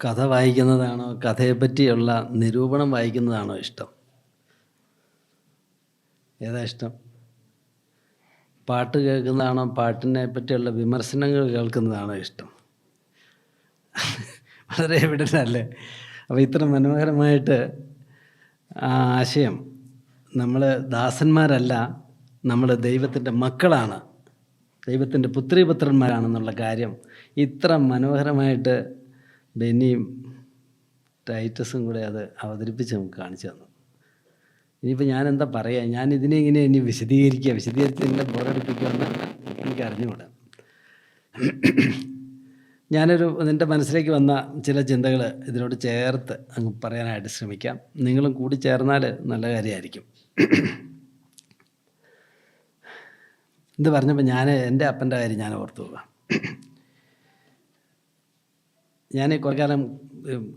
കഥ വായിക്കുന്നതാണോ കഥയെപ്പറ്റിയുള്ള നിരൂപണം വായിക്കുന്നതാണോ ഇഷ്ടം? ഏതാ ഇഷ്ടം? പാട്ട് കേൾക്കുന്നതാണോ പാട്ടിനെ പറ്റിയുള്ള വിമർശനങ്ങൾ കേൾക്കുന്നതാണോ ഇഷ്ടം? വളരെ എവിഡൻ്റ് അല്ലേ? അപ്പോൾ ഇത്ര മനോഹരമായിട്ട് ആ ആശയം, നമ്മൾ ദാസന്മാരല്ല, നമ്മൾ ദൈവത്തിൻ്റെ മക്കളാണ്, ദൈവത്തിൻ്റെ പുത്രീപുത്രന്മാരാണെന്നുള്ള കാര്യം ഇത്ര മനോഹരമായിട്ട് ബെന്നിയും ടൈറ്റസും കൂടെ അത് അവതരിപ്പിച്ച് നമുക്ക് കാണിച്ചു തന്നു. ഇനിയിപ്പോൾ ഞാനെന്താ പറയുക? ഞാൻ ഇതിനെ ഇങ്ങനെ ഇനി വിശദീകരിച്ച് ഇതിനെ ബോറടിപ്പിക്കുമെന്ന് എനിക്ക് അറിഞ്ഞുകൂടാ. നിൻ്റെ മനസ്സിലേക്ക് വന്ന ചില ചിന്തകൾ ഇതിനോട് ചേർത്ത് അങ്ങ് പറയാനായിട്ട് ശ്രമിക്കാം. നിങ്ങളും കൂടി ചേർന്നാൽ നല്ല കാര്യമായിരിക്കും. ഇത് പറഞ്ഞപ്പോൾ എൻ്റെ അപ്പൻ്റെ കാര്യം ഞാൻ ഓർത്തു പോകാം. ഞാൻ കുറേ കാലം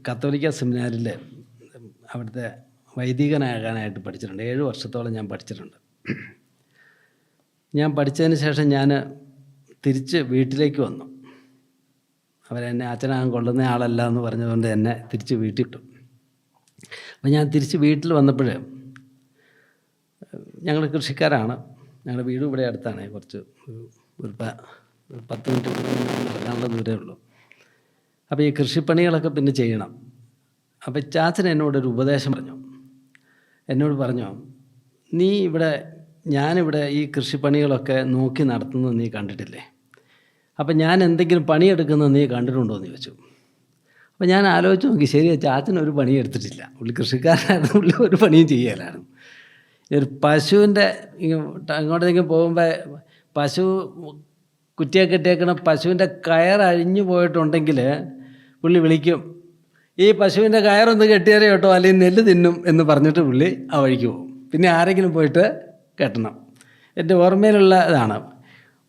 കത്തോലിക്ക സെമിനാരിൽ അവിടുത്തെ വൈദികനാകാനായിട്ട് പഠിച്ചിട്ടുണ്ട്. 7 വർഷത്തോളം ഞാൻ പഠിച്ചിട്ടുണ്ട്. ഞാൻ പഠിച്ചതിന് ശേഷം ഞാൻ തിരിച്ച് വീട്ടിലേക്ക് വന്നു. അവരെന്നെ അച്ഛനാകാൻ കൊള്ളുന്ന ആളല്ല എന്ന് പറഞ്ഞതുകൊണ്ട് എന്നെ തിരിച്ച് വീട്ടിട്ടു. അപ്പോൾ ഞാൻ തിരിച്ച് വീട്ടിൽ വന്നപ്പോൾ, ഞങ്ങൾ കൃഷിക്കാരാണ്, ഞങ്ങളുടെ വീട് ഇവിടെ അടുത്താണ്, കുറച്ച് ഒരു 10 മിനിറ്റ് നടക്കാനുള്ള ദൂരമേ ഉള്ളൂ. അപ്പോൾ ഈ കൃഷിപ്പണികളൊക്കെ പിന്നെ ചെയ്യണം. അപ്പോൾ ചാച്ചൻ എന്നോടൊരു ഉപദേശം പറഞ്ഞു. എന്നോട് പറഞ്ഞു, ഞാനിവിടെ ഈ കൃഷിപ്പണികളൊക്കെ നോക്കി നടത്തുന്നത് നീ കണ്ടിട്ടില്ലേ? അപ്പം ഞാൻ എന്തെങ്കിലും പണിയെടുക്കുന്നത് നീ കണ്ടിട്ടുണ്ടോ എന്ന് ചോദിച്ചു. അപ്പോൾ ഞാൻ ആലോചിച്ച് നോക്കി, ശരിയാ, ചാച്ചനൊരു പണിയെടുത്തിട്ടില്ല. പുള്ളി കൃഷിക്കാരനായിരുന്നു, പുള്ളി ഒരു പണിയും ചെയ്യലായിരുന്നു. ഒരു പശുവിൻ്റെ അങ്ങോട്ടേക്കും പോകുമ്പോൾ പശു കുറ്റിയൊക്കെ ഇട്ടേക്കണ പശുവിൻ്റെ കയറഴിഞ്ഞു പോയിട്ടുണ്ടെങ്കിൽ പുള്ളി വിളിക്കും, ഈ പശുവിൻ്റെ കയറൊന്ന് കെട്ടിയാലേ കേട്ടോ, അല്ലെങ്കിൽ നെല്ല് തിന്നും എന്ന് പറഞ്ഞിട്ട് പുള്ളി ആ വഴിക്ക് പോകും. പിന്നെ ആരെങ്കിലും പോയിട്ട് കെട്ടണം. എൻ്റെ ഓർമ്മയിലുള്ള ഇതാണ്.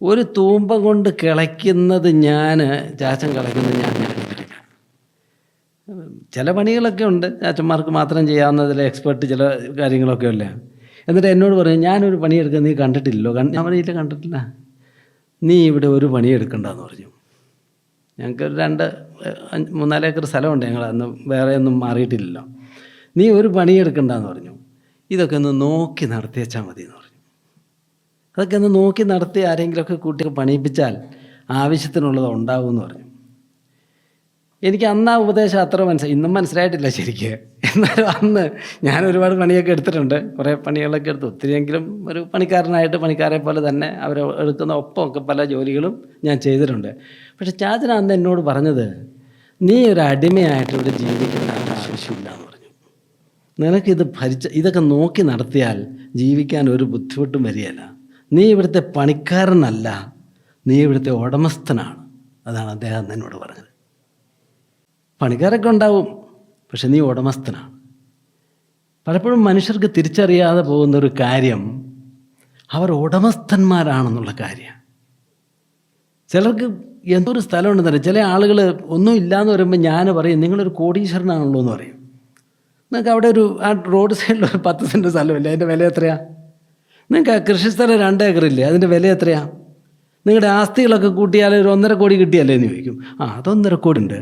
ഒരു തൂമ്പ കൊണ്ട് കിളയ്ക്കുന്നത് ചാച്ചൻ കിളയ്ക്കുന്നത് ഞാൻ കണ്ടിട്ടില്ല. ചില പണികളൊക്കെ ഉണ്ട് ചാച്ചന്മാർക്ക് മാത്രം ചെയ്യാവുന്നതിൽ എക്സ്പെർട്ട് ചില കാര്യങ്ങളൊക്കെ അല്ലേ. എന്നിട്ട് എന്നോട് പറയും, ഞാനൊരു പണിയെടുക്കുന്നത് നീ കണ്ടിട്ടില്ലല്ലോ? ഞാൻ പറഞ്ഞില്ല, കണ്ടിട്ടില്ല. നീ ഇവിടെ ഒരു പണിയെടുക്കണ്ടെന്ന് പറഞ്ഞു. ഞങ്ങൾക്ക് ഒരു 3-4 ഏക്കർ സ്ഥലമുണ്ട്, ഞങ്ങൾ അന്ന് വേറെ ഒന്നും മാറിയിട്ടില്ലല്ലോ. നീ ഒരു പണിയെടുക്കണ്ടെന്ന് പറഞ്ഞു. ഇതൊക്കെ ഒന്ന് നോക്കി നടത്തിയേച്ചാൽ മതി എന്ന് പറഞ്ഞു. അതൊക്കെ ഒന്ന് നോക്കി നടത്തി ആരെങ്കിലുമൊക്കെ കൂട്ടിയൊക്കെ പണിയിപ്പിച്ചാൽ ആവശ്യത്തിനുള്ളത് ഉണ്ടാവുമെന്ന് പറഞ്ഞു. എനിക്ക് അന്ന് ആ ഉപദേശം അത്ര ഇന്നും മനസ്സിലായിട്ടില്ല ശരിക്ക്. എന്നാലും അന്ന് ഞാൻ ഒരുപാട് പണിയൊക്കെ എടുത്തിട്ടുണ്ട്, കുറേ പണികളൊക്കെ എടുത്തു. ഒത്തിരിയെങ്കിലും ഒരു പണിക്കാരെ പോലെ തന്നെ അവർ എടുക്കുന്ന ഒപ്പമൊക്കെ പല ജോലികളും ഞാൻ ചെയ്തിട്ടുണ്ട്. പക്ഷെ ചാച്ചൻ അന്ന് എന്നോട് പറഞ്ഞത്, നീ ഒരു അടിമയായിട്ട് ഇവിടെ ജീവിക്കേണ്ട ആവശ്യമില്ല എന്ന് പറഞ്ഞു. നിനക്കിത് ഇതൊക്കെ നോക്കി നടത്തിയാൽ ജീവിക്കാൻ ഒരു ബുദ്ധിമുട്ടും വരികയില്ല. നീ ഇവിടുത്തെ പണിക്കാരനല്ല, നീ ഇവിടുത്തെ ഉടമസ്ഥനാണ്. അതാണ് അദ്ദേഹം എന്നോട് പറഞ്ഞത്. പണിക്കാരൊക്കെ ഉണ്ടാവും, പക്ഷെ നീ ഉടമസ്ഥനാണ്. പലപ്പോഴും മനുഷ്യർക്ക് തിരിച്ചറിയാതെ പോകുന്നൊരു കാര്യം അവർ ഉടമസ്ഥന്മാരാണെന്നുള്ള കാര്യമാണ്. ചിലർക്ക് എന്തൊരു സ്ഥലമുണ്ടെന്ന് അറിയാം. ചില ആളുകൾ ഒന്നും ഇല്ലയെന്ന് പറയുമ്പോൾ ഞാൻ പറയും, നിങ്ങളൊരു കോടീശ്വരനാണല്ലോ എന്ന് പറയും. നിങ്ങൾക്ക് അവിടെ ആ റോഡ് സൈഡിൽ ഒരു 10 സെൻറ്റ് സ്ഥലമില്ല, അതിൻ്റെ വില എത്രയാണ്? നിങ്ങൾക്ക് ആ കൃഷിസ്ഥലം 2 ഏക്കറില്ലേ, അതിൻ്റെ വില എത്രയാണ്? നിങ്ങളുടെ ആസ്തികളൊക്കെ കൂട്ടിയാൽ ഒരു 1.5 കോടി കിട്ടിയല്ലേ എന്ന് ചോദിക്കും. അത് 1.5 കോടി ഉണ്ട്.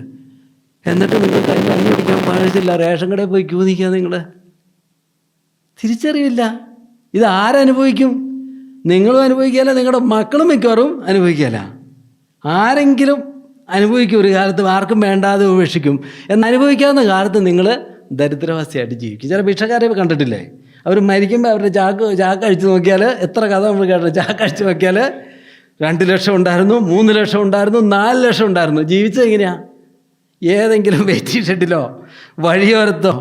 എന്നിട്ട് നിങ്ങൾക്ക് അതിന് അന്വേഷിക്കാൻ പാടില്ല, റേഷൻ കടയിൽ പോയി ക്യൂ നിൽക്കുക. നിങ്ങൾ തിരിച്ചറിയില്ല. ഇത് ആരനുഭവിക്കും? നിങ്ങളും അനുഭവിക്കുകയല്ല, നിങ്ങളുടെ മക്കളും മിക്കവാറും അനുഭവിക്കുകയല്ല. ആരെങ്കിലും അനുഭവിക്കും ഒരു കാലത്ത്, ആർക്കും വേണ്ടാതെ ഉപേക്ഷിക്കും. എന്നനുഭവിക്കാവുന്ന കാലത്ത് നിങ്ങൾ ദരിദ്രവാസിയായിട്ട് ജീവിക്കും. ചില ഭിക്ഷക്കാരെ കണ്ടിട്ടില്ലേ? അവർ മരിക്കുമ്പോൾ അവരുടെ ചാക്ക് അഴിച്ചു നോക്കിയാൽ, എത്ര കഥ നമ്മൾ കേട്ടോ, ചാക്ക് അഴിച്ചു നോക്കിയാൽ 2 ലക്ഷം ഉണ്ടായിരുന്നു, 3 ലക്ഷം ഉണ്ടായിരുന്നു, 4 ലക്ഷം ഉണ്ടായിരുന്നു. ജീവിച്ചത് എങ്ങനെയാണ്? ഏതെങ്കിലും വെയിറ്റിംഗ് ഷെഡിലോ വഴിയോരത്തോ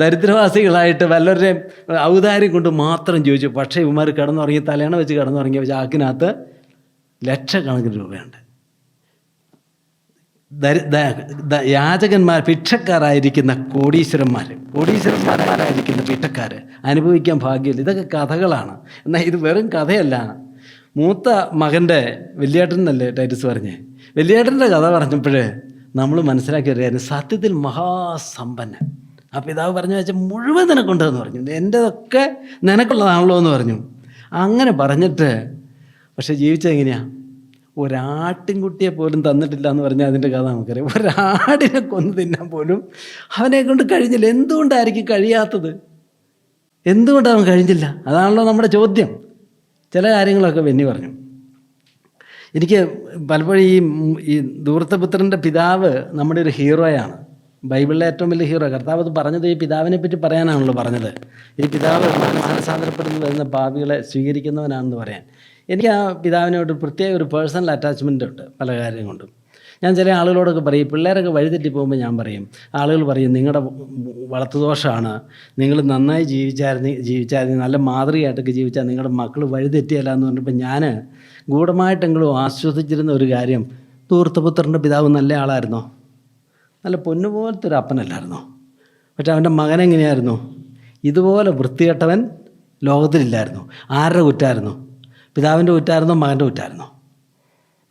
ദരിദ്രവാസികളായിട്ട് വല്ലവരുടെയും ഔദാര്യം കൊണ്ട് മാത്രം ജീവിച്ചു. പക്ഷേ ഇവന്മാർ കിടന്നുറങ്ങി, തലേണ വെച്ച് കിടന്നുറങ്ങിയ ചാക്കിനകത്ത് ലക്ഷക്കണക്കിന് രൂപയുണ്ട്. യാചകന്മാർ, ഭിക്ഷക്കാരായിരിക്കുന്ന കോടീശ്വരന്മാരായിരിക്കുന്ന ഭിക്ഷക്കാർ അനുഭവിക്കാൻ ഭാഗ്യമില്ല. ഇതൊക്കെ കഥകളാണ്. എന്നാൽ ഇത് വെറും കഥയല്ല. മൂത്ത മകൻ്റെ വലിയേട്ടൻ എന്നല്ലേ ടൈറ്റസ് പറഞ്ഞേ, വലിയേട്ടൻ്റെ കഥ പറഞ്ഞപ്പോൾ നമ്മൾ മനസ്സിലാക്കിയ ഒരു കാര്യം, സത്യത്തിൽ മഹാസമ്പന്നൻ. ആ പിതാവ് പറഞ്ഞു വെച്ചാൽ മുഴുവൻ നിനക്കുണ്ടെന്ന് പറഞ്ഞു, എൻ്റെതൊക്കെ നിനക്കുള്ളതാണല്ലോ എന്ന് പറഞ്ഞു. അങ്ങനെ പറഞ്ഞിട്ട് പക്ഷെ ജീവിച്ചത് എങ്ങനെയാണ്? ഒരാട്ടിൻകുട്ടിയെ പോലും തന്നിട്ടില്ല എന്ന് പറഞ്ഞാൽ അതിൻ്റെ കഥ നമുക്കറിയാം. ഒരാടിനെ കൊന്ന് തിന്നാൻ പോലും അവനെ കൊണ്ട് കഴിഞ്ഞില്ല. എന്തുകൊണ്ടായിരിക്കും കഴിയാത്തത്? എന്തുകൊണ്ടാണ് അവൻ കഴിഞ്ഞില്ല? അതാണല്ലോ നമ്മുടെ ചോദ്യം. ചില കാര്യങ്ങളൊക്കെ വെന്നി പറഞ്ഞു. എനിക്ക് പലപ്പോഴും ഈ ധൂർത്തപുത്രൻ്റെ പിതാവ് നമ്മുടെ ഒരു ഹീറോയാണ്, ബൈബിളിലെ ഏറ്റവും വലിയ ഹീറോ. കർത്താവ് അത് പറഞ്ഞത് ഈ പിതാവിനെ പറ്റി പറയാനാണല്ലോ പറഞ്ഞത്. ഈ പിതാവ് മാനസാന്തരപ്പെടുന്നു വരുന്ന പാപികളെ സ്വീകരിക്കുന്നവനാണെന്ന് പറയാൻ. എനിക്ക് ആ പിതാവിനോട് പ്രത്യേക ഒരു പേഴ്സണൽ അറ്റാച്ച്മെൻ്റ് ഉണ്ട് പല കാര്യം കൊണ്ടും. ഞാൻ ചില ആളുകളോടൊക്കെ പറയും, പിള്ളേരൊക്കെ വഴിതെറ്റി പോകുമ്പോൾ ഞാൻ പറയും, ആളുകൾ പറയും നിങ്ങളുടെ വളർത്തുദോഷമാണ്, നിങ്ങൾ നന്നായി ജീവിച്ചായിരുന്നു നല്ല മാതൃകയായിട്ടൊക്കെ ജീവിച്ചാൽ നിങ്ങളുടെ മക്കൾ വഴിതെറ്റിയല്ല എന്ന് പറഞ്ഞപ്പോൾ ഞാൻ ഗൂഢമായിട്ടെങ്കിലും ആശ്വസിച്ചിരുന്ന ഒരു കാര്യം, ധൂർത്തപുത്രൻ്റെ പിതാവ് നല്ല ആളായിരുന്നോ? നല്ല പൊന്നുപോലത്തെ ഒരു അപ്പനല്ലായിരുന്നോ? പക്ഷെ അവൻ്റെ മകനെങ്ങനെയായിരുന്നു? ഇതുപോലെ വൃത്തികെട്ടവൻ ലോകത്തിലില്ലായിരുന്നു. ആരുടെ കുറ്റായിരുന്നു? പിതാവിൻ്റെ കുറ്റായിരുന്നോ മകൻ്റെ കുറ്റായിരുന്നോ?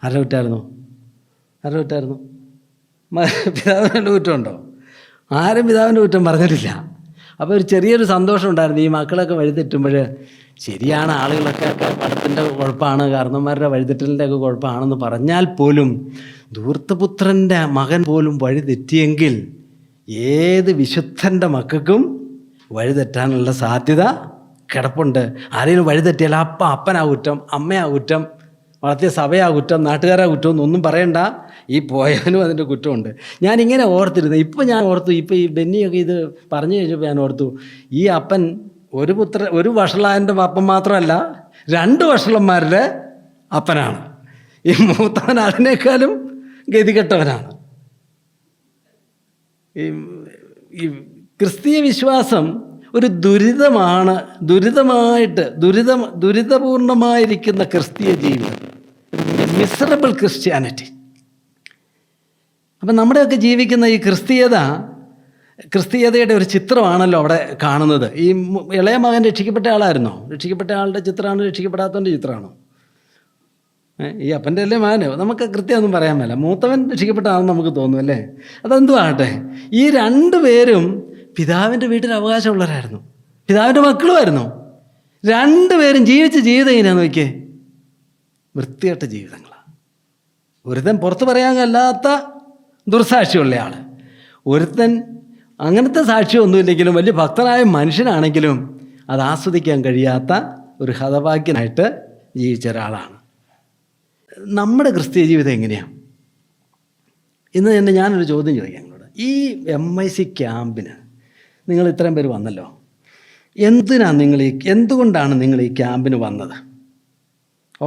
ആരുടെ കുറ്റായിരുന്നു? പിതാവിൻ്റെ കുറ്റമുണ്ടോ? ആരും പിതാവിൻ്റെ കുറ്റം പറഞ്ഞിട്ടില്ല. അപ്പോൾ ഒരു ചെറിയൊരു സന്തോഷം ഉണ്ടായിരുന്നു ഈ മക്കളൊക്കെ വഴിതെറ്റുമ്പോൾ. ശരിയാണ്, ആളുകളൊക്കെ പടത്തിൻ്റെ കുഴപ്പമാണ്, കാരണന്മാരുടെ വഴിതെറ്റലിൻ്റെ ഒക്കെ കുഴപ്പമാണെന്ന് പറഞ്ഞാൽ പോലും ധൂർത്തപുത്രൻ്റെ മകൻ പോലും വഴിതെറ്റിയെങ്കിൽ ഏത് വിശുദ്ധൻ്റെ മക്കൾക്കും വഴിതെറ്റാനുള്ള സാധ്യത കിടപ്പുണ്ട്. ആരെങ്കിലും വഴിതെറ്റിയാൽ അപ്പനാ കുറ്റം, അമ്മയാ കുറ്റം, വളർത്തിയ സഭയാ കുറ്റം, നാട്ടുകാരാ കുറ്റം എന്നൊന്നും പറയണ്ട, ഈ പോയവനും അതിൻ്റെ കുറ്റമുണ്ട്. ഞാനിങ്ങനെ ഓർത്തിരുന്നു. ഞാൻ ഓർത്തു, ഇപ്പോൾ ഈ ബെന്നിയൊക്കെ ഇത് പറഞ്ഞു കഴിഞ്ഞപ്പോൾ ഞാൻ ഓർത്തു, ഈ അപ്പൻ ഒരു വഷളായൻ്റെ അപ്പൻ മാത്രമല്ല, 2 വഷളന്മാരുടെ അപ്പനാണ്. ഈ മൂത്തവൻ അതിനേക്കാളും ഗതികെട്ടവനാണ്. ഈ ക്രിസ്തീയ വിശ്വാസം ഒരു ദുരിതപൂർണമായിരിക്കുന്ന ക്രിസ്തീയ ജീവിതം, മിസറബിൾ ക്രിസ്ത്യാനിറ്റി. അപ്പം നമ്മുടെയൊക്കെ ജീവിക്കുന്ന ഈ ക്രിസ്തീയതയുടെ ഒരു ചിത്രമാണല്ലോ അവിടെ കാണുന്നത്. ഈ ഇളയ മകൻ രക്ഷിക്കപ്പെട്ട ആളായിരുന്നോ? രക്ഷിക്കപ്പെട്ട ആളുടെ ചിത്രമാണോ രക്ഷിക്കപ്പെടാത്തവൻ്റെ ചിത്രമാണോ? ഈ അപ്പൻ്റെ അല്ലേ മകന്? നമുക്ക് കൃത്യമൊന്നും പറയാൻ മേല. മൂത്തവൻ രക്ഷിക്കപ്പെട്ട ആണെന്ന് നമുക്ക് തോന്നും അല്ലേ? അതെന്തും ആകട്ടെ, ഈ 2 പേരും പിതാവിൻ്റെ വീട്ടിൽ അവകാശമുള്ളവരായിരുന്നു, പിതാവിൻ്റെ മക്കളുമായിരുന്നു. 2 പേരും ജീവിച്ച ജീവിതം എങ്ങനെയാണെന്ന് നോക്കിയേ, വൃത്തികെട്ട ജീവിതങ്ങളാണ്. ഒരുത്തൻ പുറത്ത് പറയാൻ കഴിയാത്ത ദുർസാക്ഷിയുള്ള ആൾ, ഒരുത്തൻ അങ്ങനത്തെ സാക്ഷ്യമൊന്നുമില്ലെങ്കിലും വലിയ ഭക്തനായ മനുഷ്യനാണെങ്കിലും അത് ആസ്വദിക്കാൻ കഴിയാത്ത ഒരു ഹതഭാഗ്യനായിട്ട് ജീവിച്ച ഒരാളാണ്. നമ്മുടെ ക്രിസ്തീയ ജീവിതം എങ്ങനെയാണ്? ഇന്ന് തന്നെ ഞാനൊരു ചോദ്യം ചോദിക്കാം നിങ്ങളോട്. ഈ MIC ക്യാമ്പിന് നിങ്ങൾ ഇത്രയും പേര് വന്നല്ലോ, എന്തുകൊണ്ടാണ് നിങ്ങൾ ഈ ക്യാമ്പിന് വന്നത്?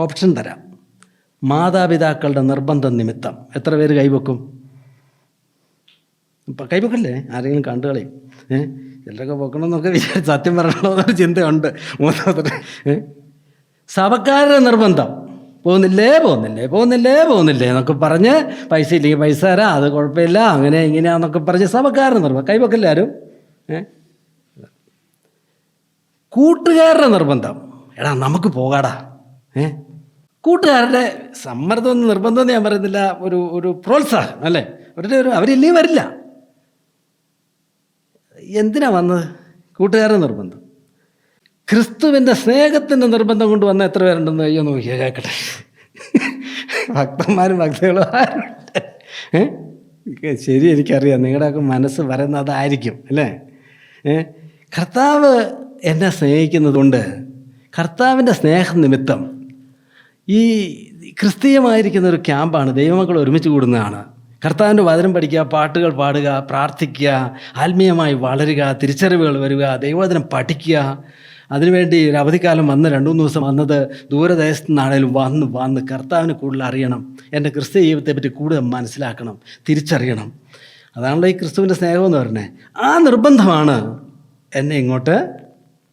ഓപ്ഷൻ തരാം. മാതാപിതാക്കളുടെ നിർബന്ധം നിമിത്തം. എത്ര പേര് കൈവെക്കും? കൈവെക്കല്ലേ? ആരെങ്കിലും കണ്ടു കളയും. ചിലരൊക്കെ വെക്കണമെന്നൊക്കെ വിചാരിച്ച് സത്യം പറയണമെന്നൊരു ചിന്തയുണ്ട്. സഭക്കാരുടെ നിർബന്ധം, പോകുന്നില്ലേ എന്നൊക്കെ പറഞ്ഞ്, പൈസ ഇല്ലെങ്കിൽ പൈസ തരാം, അത് കുഴപ്പമില്ല, അങ്ങനെ ഇങ്ങനെയാന്നൊക്കെ പറഞ്ഞ് സഭക്കാരുടെ നിർബന്ധം. കൈവെക്കല്ലേ ആരും? കൂട്ടുകാരുടെ നിർബന്ധം, എടാ നമുക്ക് പോകാടാ. കൂട്ടുകാരുടെ സമ്മർദ്ദം, നിർബന്ധം ഞാൻ പറയുന്നില്ല, ഒരു പ്രോത്സാഹനം അല്ലേ? അവരില്ലേ വരില്ല. എന്തിനാ വന്നത്? കൂട്ടുകാരുടെ നിർബന്ധം. ക്രിസ്തുവിൻ്റെ സ്നേഹത്തിൻ്റെ നിർബന്ധം കൊണ്ട് വന്ന എത്ര പേരുണ്ടെന്ന് അയ്യോ നോക്കിയാൽ കേൾക്കട്ടെ. ഭക്തന്മാരും ഭക്തകളും ആരുണ്ട്? ശരി, എനിക്കറിയാം നിങ്ങളുടെയൊക്കെ മനസ്സ് പറയുന്നത് അതായിരിക്കും അല്ലേ? കർത്താവ് എന്നെ സ്നേഹിക്കുന്നതുകൊണ്ട്, കർത്താവിൻ്റെ സ്നേഹം നിമിത്തം ഈ ക്രിസ്തീയമായിരിക്കുന്ന ഒരു ക്യാമ്പാണ്. ദൈവമക്കൾ ഒരുമിച്ച് കൂടുന്നതാണ്. കർത്താവിൻ്റെ വചനം പഠിക്കുക, പാട്ടുകൾ പാടുക, പ്രാർത്ഥിക്കുക, ആത്മീയമായി വളരുക, തിരിച്ചറിവുകൾ വരിക, ദൈവവചനം പഠിക്കുക. അതിനുവേണ്ടി ഒരു അവധിക്കാലം വന്ന് 2-3 ദിവസം വന്നത് ദൂരദേശത്തു നിന്നാണേലും വന്ന് കർത്താവിനെ കൂടുതൽ അറിയണം, എൻ്റെ ക്രിസ്തീയ ജീവിതത്തെപ്പറ്റി കൂടുതൽ മനസ്സിലാക്കണം, തിരിച്ചറിയണം. അതാണല്ലോ ഈ ക്രിസ്തുവിൻ്റെ സ്നേഹമെന്ന് പറഞ്ഞത്. ആ നിർബന്ധമാണ് എന്നെ ഇങ്ങോട്ട്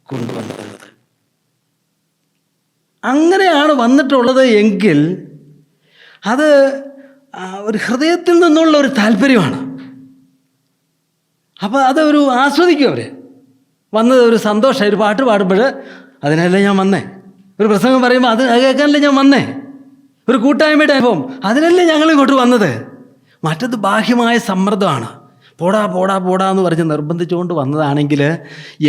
കൊണ്ടുവന്നിട്ടുള്ളത്. അങ്ങനെയാണ് വന്നിട്ടുള്ളത് എങ്കിൽ അത് ഒരു ഹൃദയത്തിൽ നിന്നുള്ള ഒരു താല്പര്യമാണ്. അപ്പോൾ അതൊരു ആസ്വദിക്കും അവർ. വന്നത് ഒരു സന്തോഷം. ഒരു പാട്ട് പാടുമ്പോൾ അതിനല്ലേ ഞാൻ വന്നേ, ഒരു പ്രസംഗം പറയുമ്പോൾ അത് കേൾക്കാനല്ലേ ഞാൻ വന്നേ, ഒരു കൂട്ടായ്മയുടെ അനുഭവം അതിനല്ലേ ഞങ്ങൾ ഇങ്ങോട്ട് വന്നത്. മറ്റത് ബാഹ്യമായ സമ്മർദ്ദമാണ്. പോടാ പോടാ പോടാ എന്ന് പറഞ്ഞ് നിർബന്ധിച്ചുകൊണ്ട് വന്നതാണെങ്കിൽ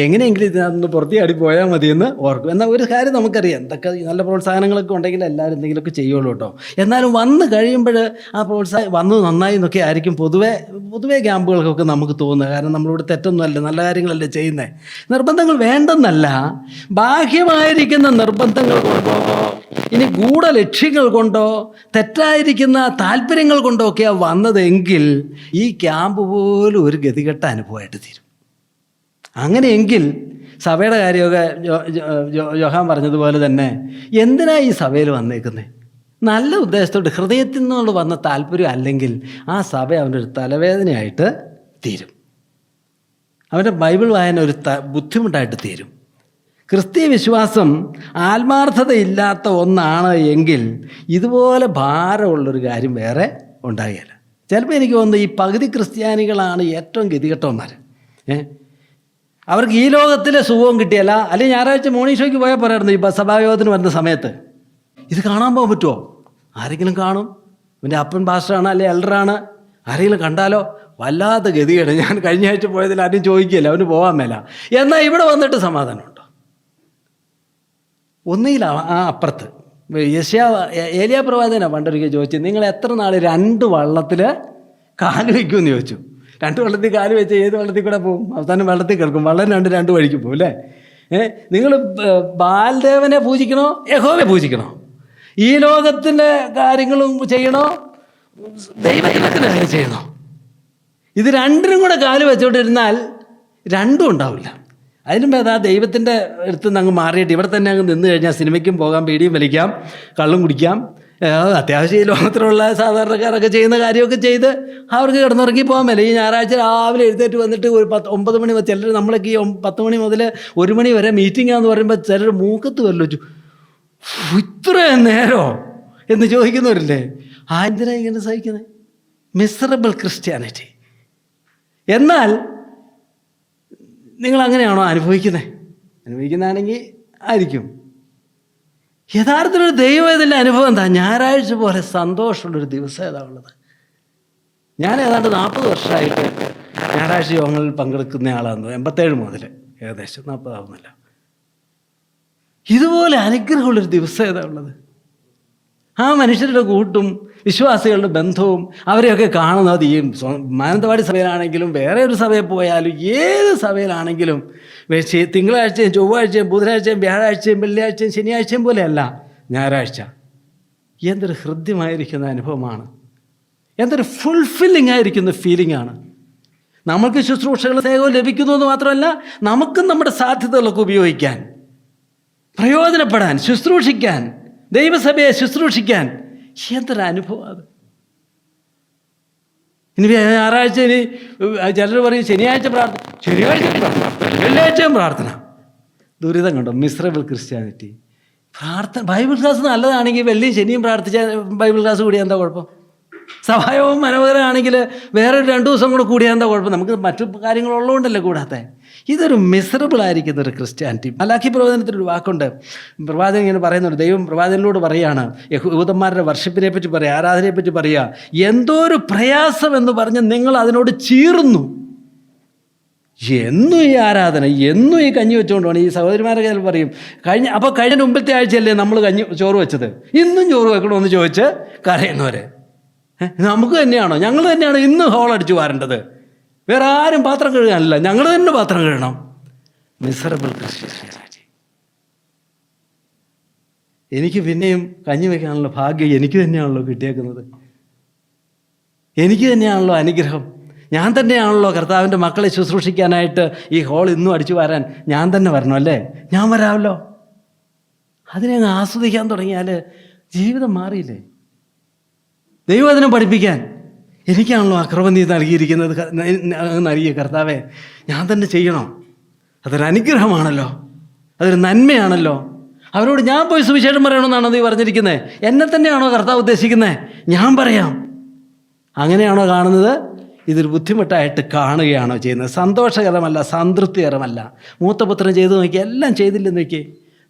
എങ്ങനെയെങ്കിലും ഇതിനകത്ത് പുറത്തിയാടി പോയാൽ മതിയെന്ന് ഓർക്കും. എന്നാൽ ഒരു കാര്യം നമുക്കറിയാം, എന്തൊക്കെ നല്ല പ്രോത്സാഹനങ്ങളൊക്കെ ഉണ്ടെങ്കിൽ എല്ലാവരും എന്തെങ്കിലുമൊക്കെ ചെയ്യുള്ളൂ കേട്ടോ. എന്നാലും വന്ന് കഴിയുമ്പോൾ ആ പ്രോത്സാഹനം വന്നു നന്നായി എന്നൊക്കെ ആയിരിക്കും പൊതുവേ ക്യാമ്പുകൾക്കൊക്കെ നമുക്ക് തോന്നുക. കാരണം നമ്മളിവിടെ തെറ്റൊന്നുമല്ല, നല്ല കാര്യങ്ങളല്ലേ ചെയ്യുന്നത്. നിർബന്ധങ്ങൾ വേണ്ടെന്നല്ല, ബാഹ്യമായിരിക്കുന്ന നിർബന്ധങ്ങൾ കൊണ്ടോ ഇനി ഗൂഢലക്ഷ്യങ്ങൾ കൊണ്ടോ തെറ്റായിരിക്കുന്ന താല്പര്യങ്ങൾ കൊണ്ടോ ഒക്കെയാണ് വന്നതെങ്കിൽ ഈ ക്യാമ്പ് പോലും ഒരു ഗതികെട്ട അനുഭവമായിട്ട് തീരും. അങ്ങനെയെങ്കിൽ സഭയുടെ കാര്യമൊക്കെ യോഹാൻ പറഞ്ഞതുപോലെ തന്നെ എന്തിനാ ഈ സഭയിൽ വന്നേക്കുന്നത്? നല്ല ഉദ്ദേശത്തോട് ഹൃദയത്തിൽ നിന്നുള്ള വന്ന താല്പര്യം അല്ലെങ്കിൽ ആ സഭ അവൻ്റെ ഒരു തലവേദനയായിട്ട് തീരും. അവൻ്റെ ബൈബിൾ വായന ഒരു ബുദ്ധിമുട്ടായിട്ട് തീരും. ക്രിസ്തീയ വിശ്വാസം ആത്മാർത്ഥതയില്ലാത്ത ഒന്നാണ് എങ്കിൽ ഇതുപോലെ ഭാരമുള്ളൊരു കാര്യം വേറെ ഉണ്ടാകുകയില്ല. ചിലപ്പോൾ എനിക്ക് തോന്നുന്നു ഈ പകുതി ക്രിസ്ത്യാനികളാണ് ഏറ്റവും ഗതികെട്ടവന്മാർ. അവർക്ക് ഈ ലോകത്തിലെ സുഖവും കിട്ടിയല്ല. അല്ലെങ്കിൽ ഞായറാഴ്ച മോർണിംഗ് ഷോയ്ക്ക് പോയാൽ പറയായിരുന്നു, ഈ സഭായോഗത്തിന് വരുന്ന സമയത്ത് ഇത് കാണാൻ പോകാൻ പറ്റുമോ? ആരെങ്കിലും കാണും, പിന്നെ അപ്പൻ പാസ്റ്ററാണ് അല്ലെ എൽഡറാണ്, ആരെങ്കിലും കണ്ടാലോ? വല്ലാത്ത ഗതികേട്. ഞാൻ കഴിഞ്ഞ ആഴ്ച പോയതിൽ ആരും ചോദിക്കുകയില്ല, അവന് പോകാൻ മേല. എന്നാൽ ഇവിടെ വന്നിട്ട് സമാധാനമുണ്ടോ? ഒന്നുകിൽ ആ അപ്പുറത്ത് ഏലിയാ പ്രവാചകനാണ് പണ്ടൊരിക്കൽ ചോദിച്ചത്, നിങ്ങൾ എത്ര നാൾ 2 വള്ളത്തിൽ കാല് വയ്ക്കുമെന്ന് ചോദിച്ചു. 2 വള്ളത്തിൽ കാല് വെച്ച് ഏത് വള്ളത്തിൽ കൂടെ പോകും? അവസാനം വെള്ളത്തിൽ കിടക്കും. വള്ളം രണ്ട് വഴിക്ക് പോകും അല്ലേ? നിങ്ങൾ ബാൽദേവനെ പൂജിക്കണോ യഹോവയെ പൂജിക്കണോ? ഈ ലോകത്തിൻ്റെ കാര്യങ്ങളും ചെയ്യണോ ദൈവത്തിൻ്റെ കാര്യം ചെയ്യണോ? ഇത് രണ്ടിനും കൂടെ കാല് വെച്ചോണ്ടിരുന്നാൽ രണ്ടും ഉണ്ടാവില്ല. അതിനും ഭേദം ദൈവത്തിൻ്റെ അടുത്ത് നിന്ന് അങ്ങ് മാറിയിട്ട് ഇവിടെ തന്നെ അങ്ങ് നിന്ന് കഴിഞ്ഞാൽ സിനിമയ്ക്കും പോകാം, ബീഡിയും വലിക്കാം, കള്ളും കുടിക്കാം, അത്യാവശ്യം ഈ ലോകത്തിലുള്ള സാധാരണക്കാരൊക്കെ ചെയ്യുന്ന കാര്യമൊക്കെ ചെയ്ത് അവർക്ക് കിടന്നുറങ്ങി പോകാൻ മേലെ. ഈ ഞായറാഴ്ച രാവിലെ എഴുന്നേറ്റ് വന്നിട്ട് ഒരു 9 മണി ചിലർ നമ്മളൊക്കെ ഈ 10 മണി മുതൽ 1 മണി വരെ മീറ്റിംഗാന്ന് പറയുമ്പോൾ ചിലർ മൂക്കത്ത് വല്ലു ഇത്രയും നേരോ എന്ന് ചോദിക്കുന്നവരില്ലേ? എന്തിനാ ഇങ്ങനെ സഹിക്കുന്നത്? Miserable Christianity. എന്നാൽ നിങ്ങൾ അങ്ങനെയാണോ അനുഭവിക്കുന്നതാണെങ്കിൽ ആയിരിക്കും. യഥാർത്ഥത്തിലൊരു ദൈവത്തിൻ്റെ അനുഭവം എന്താ? ഞായറാഴ്ച പോലെ സന്തോഷമുള്ളൊരു ദിവസം ഏതാ ഉള്ളത്? ഞാൻ ഏതാണ്ട് 40 വർഷമായിട്ട് ഞായറാഴ്ച യോഗങ്ങളിൽ പങ്കെടുക്കുന്ന ആളാണ്. 87 മുതൽ ഏകദേശം 40 ആവുന്നില്ല. ഇതുപോലെ അനുഗ്രഹമുള്ളൊരു ദിവസം ഏതാ ഉള്ളത്? ആ മനുഷ്യരുടെ കൂട്ടും വിശ്വാസികളുടെ ബന്ധവും അവരെയൊക്കെ കാണുന്നത് ഈ മാനന്തവാടി സഭയിലാണെങ്കിലും വേറെ ഒരു സഭയിൽ പോയാലും ഏത് സഭയിലാണെങ്കിലും തിങ്കളാഴ്ചയും ചൊവ്വാഴ്ചയും ബുധനാഴ്ചയും വ്യാഴാഴ്ചയും വെള്ളിയാഴ്ചയും ശനിയാഴ്ചയും പോലെയല്ല ഞായറാഴ്ച. എന്തൊരു ഹൃദ്യമായിരിക്കുന്ന അനുഭവമാണ്, എന്തൊരു ഫുൾഫില്ലിംഗ് ആയിരിക്കുന്ന ഫീലിംഗ് ആണ്. നമ്മൾക്ക് ശുശ്രൂഷകൾ സ്നേഹവും ലഭിക്കുന്നു എന്ന് മാത്രമല്ല, നമുക്കും നമ്മുടെ സാധ്യതകളൊക്കെ ഉപയോഗിക്കാൻ, പ്രയോജനപ്പെടാൻ, ശുശ്രൂഷിക്കാൻ, ദൈവസഭയെ ശുശ്രൂഷിക്കാൻ എന്തൊരു അനുഭവം അത്. ഇനി ഞായറാഴ്ച ഇനി ചിലർ പറയും ശനിയാഴ്ച വെള്ളിയാഴ്ചയും പ്രാർത്ഥന. ദുരിതം കണ്ടോ? Miserable Christianity. ബൈബിൾ ക്ലാസ് നല്ലതാണെങ്കിൽ വെള്ളിയും ശനിയും പ്രാർത്ഥിച്ചാൽ ബൈബിൾ ക്ലാസ് കൂടിയാൽ എന്താ കുഴപ്പം? സഹായവും മനോഹരമാണെങ്കിൽ വേറെ 2 ദിവസം കൂടെ കൂടിയാൽ എന്താ കുഴപ്പം? നമുക്ക് മറ്റു കാര്യങ്ങളുള്ളതുകൊണ്ടല്ലേ കൂടാത്തെ. ഇതൊരു മിസറബിൾ ആയിരിക്കുന്ന ഒരു ക്രിസ്ത്യാനിറ്റി. മലാഖി പ്രവചനത്തിനൊരു വാക്കുണ്ട്. പ്രവാചകൻ ഇങ്ങനെ പറയുന്നുണ്ട്, ദൈവം പ്രവാചകനിലൂടെ പറയുകയാണ്, യഹൂദന്മാരുടെ വർഷിപ്പിനെ പറ്റി പറയുക, ആരാധനയെ പറ്റി പറയുക. എന്തോ ഒരു പ്രയാസം എന്ന് പറഞ്ഞ് നിങ്ങൾ അതിനോട് ചീറുന്നു. എന്നും ഈ ആരാധന, എന്നും ഈ കഞ്ഞി വെച്ചുകൊണ്ട് വേണം. ഈ സഹോദരിമാരൊക്കെ ചിലപ്പോൾ പറയും, കഴിഞ്ഞ മുമ്പത്തെ ആഴ്ചയല്ലേ നമ്മൾ ചോറ് വെച്ചത്, ഇന്നും ചോറ് വെക്കണമെന്ന് ചോദിച്ച് കരയുന്നവരെ. നമുക്ക് തന്നെയാണോ? ഞങ്ങൾ തന്നെയാണോ ഇന്നും ഹോളടിച്ചു വാരേണ്ടത്? വേറെ ആരും പാത്രം കഴുകാനല്ല, ഞങ്ങൾ തന്നെ പാത്രം കഴുകണം. Miserable Christianity. എനിക്ക് പിന്നെയും കഞ്ഞി വയ്ക്കാനുള്ള ഭാഗ്യം എനിക്ക് തന്നെയാണല്ലോ കിട്ടിയേക്കുന്നത്. എനിക്ക് തന്നെയാണല്ലോ അനുഗ്രഹം. ഞാൻ തന്നെയാണല്ലോ കർത്താവിൻ്റെ മക്കളെ ശുശ്രൂഷിക്കാനായിട്ട് ഈ ഹോൾ ഇന്നും അടിച്ചു വരാൻ ഞാൻ തന്നെ വരണം അല്ലേ? ഞാൻ വരാമല്ലോ. അതിനെ അങ്ങ് ആസ്വദിക്കാൻ തുടങ്ങിയാൽ ജീവിതം മാറിയില്ലേ? ദൈവം അതിനെ പഠിപ്പിക്കാൻ എനിക്കാണല്ലോ അക്രമം നീ നൽകിയിരിക്കുന്നത്, നൽകിയ കർത്താവേ, ഞാൻ തന്നെ ചെയ്യണം. അതൊരു അനുഗ്രഹമാണല്ലോ, അതൊരു നന്മയാണല്ലോ. അവരോട് ഞാൻ പോയി സുവിശേഷം പറയണമെന്നാണോ നീ പറഞ്ഞിരിക്കുന്നത്? എന്നെ തന്നെയാണോ കർത്താവ് ഉദ്ദേശിക്കുന്നത്? ഞാൻ പറയാം. അങ്ങനെയാണോ കാണുന്നത്? ഇതൊരു ബുദ്ധിമുട്ടായിട്ട് കാണുകയാണോ ചെയ്യുന്നത്? സന്തോഷകരമല്ല, സംതൃപ്തികരമല്ല. മൂത്തപുത്രൻ ചെയ്തു നോക്കി, എല്ലാം ചെയ്തില്ലെന്ന് നോക്കി.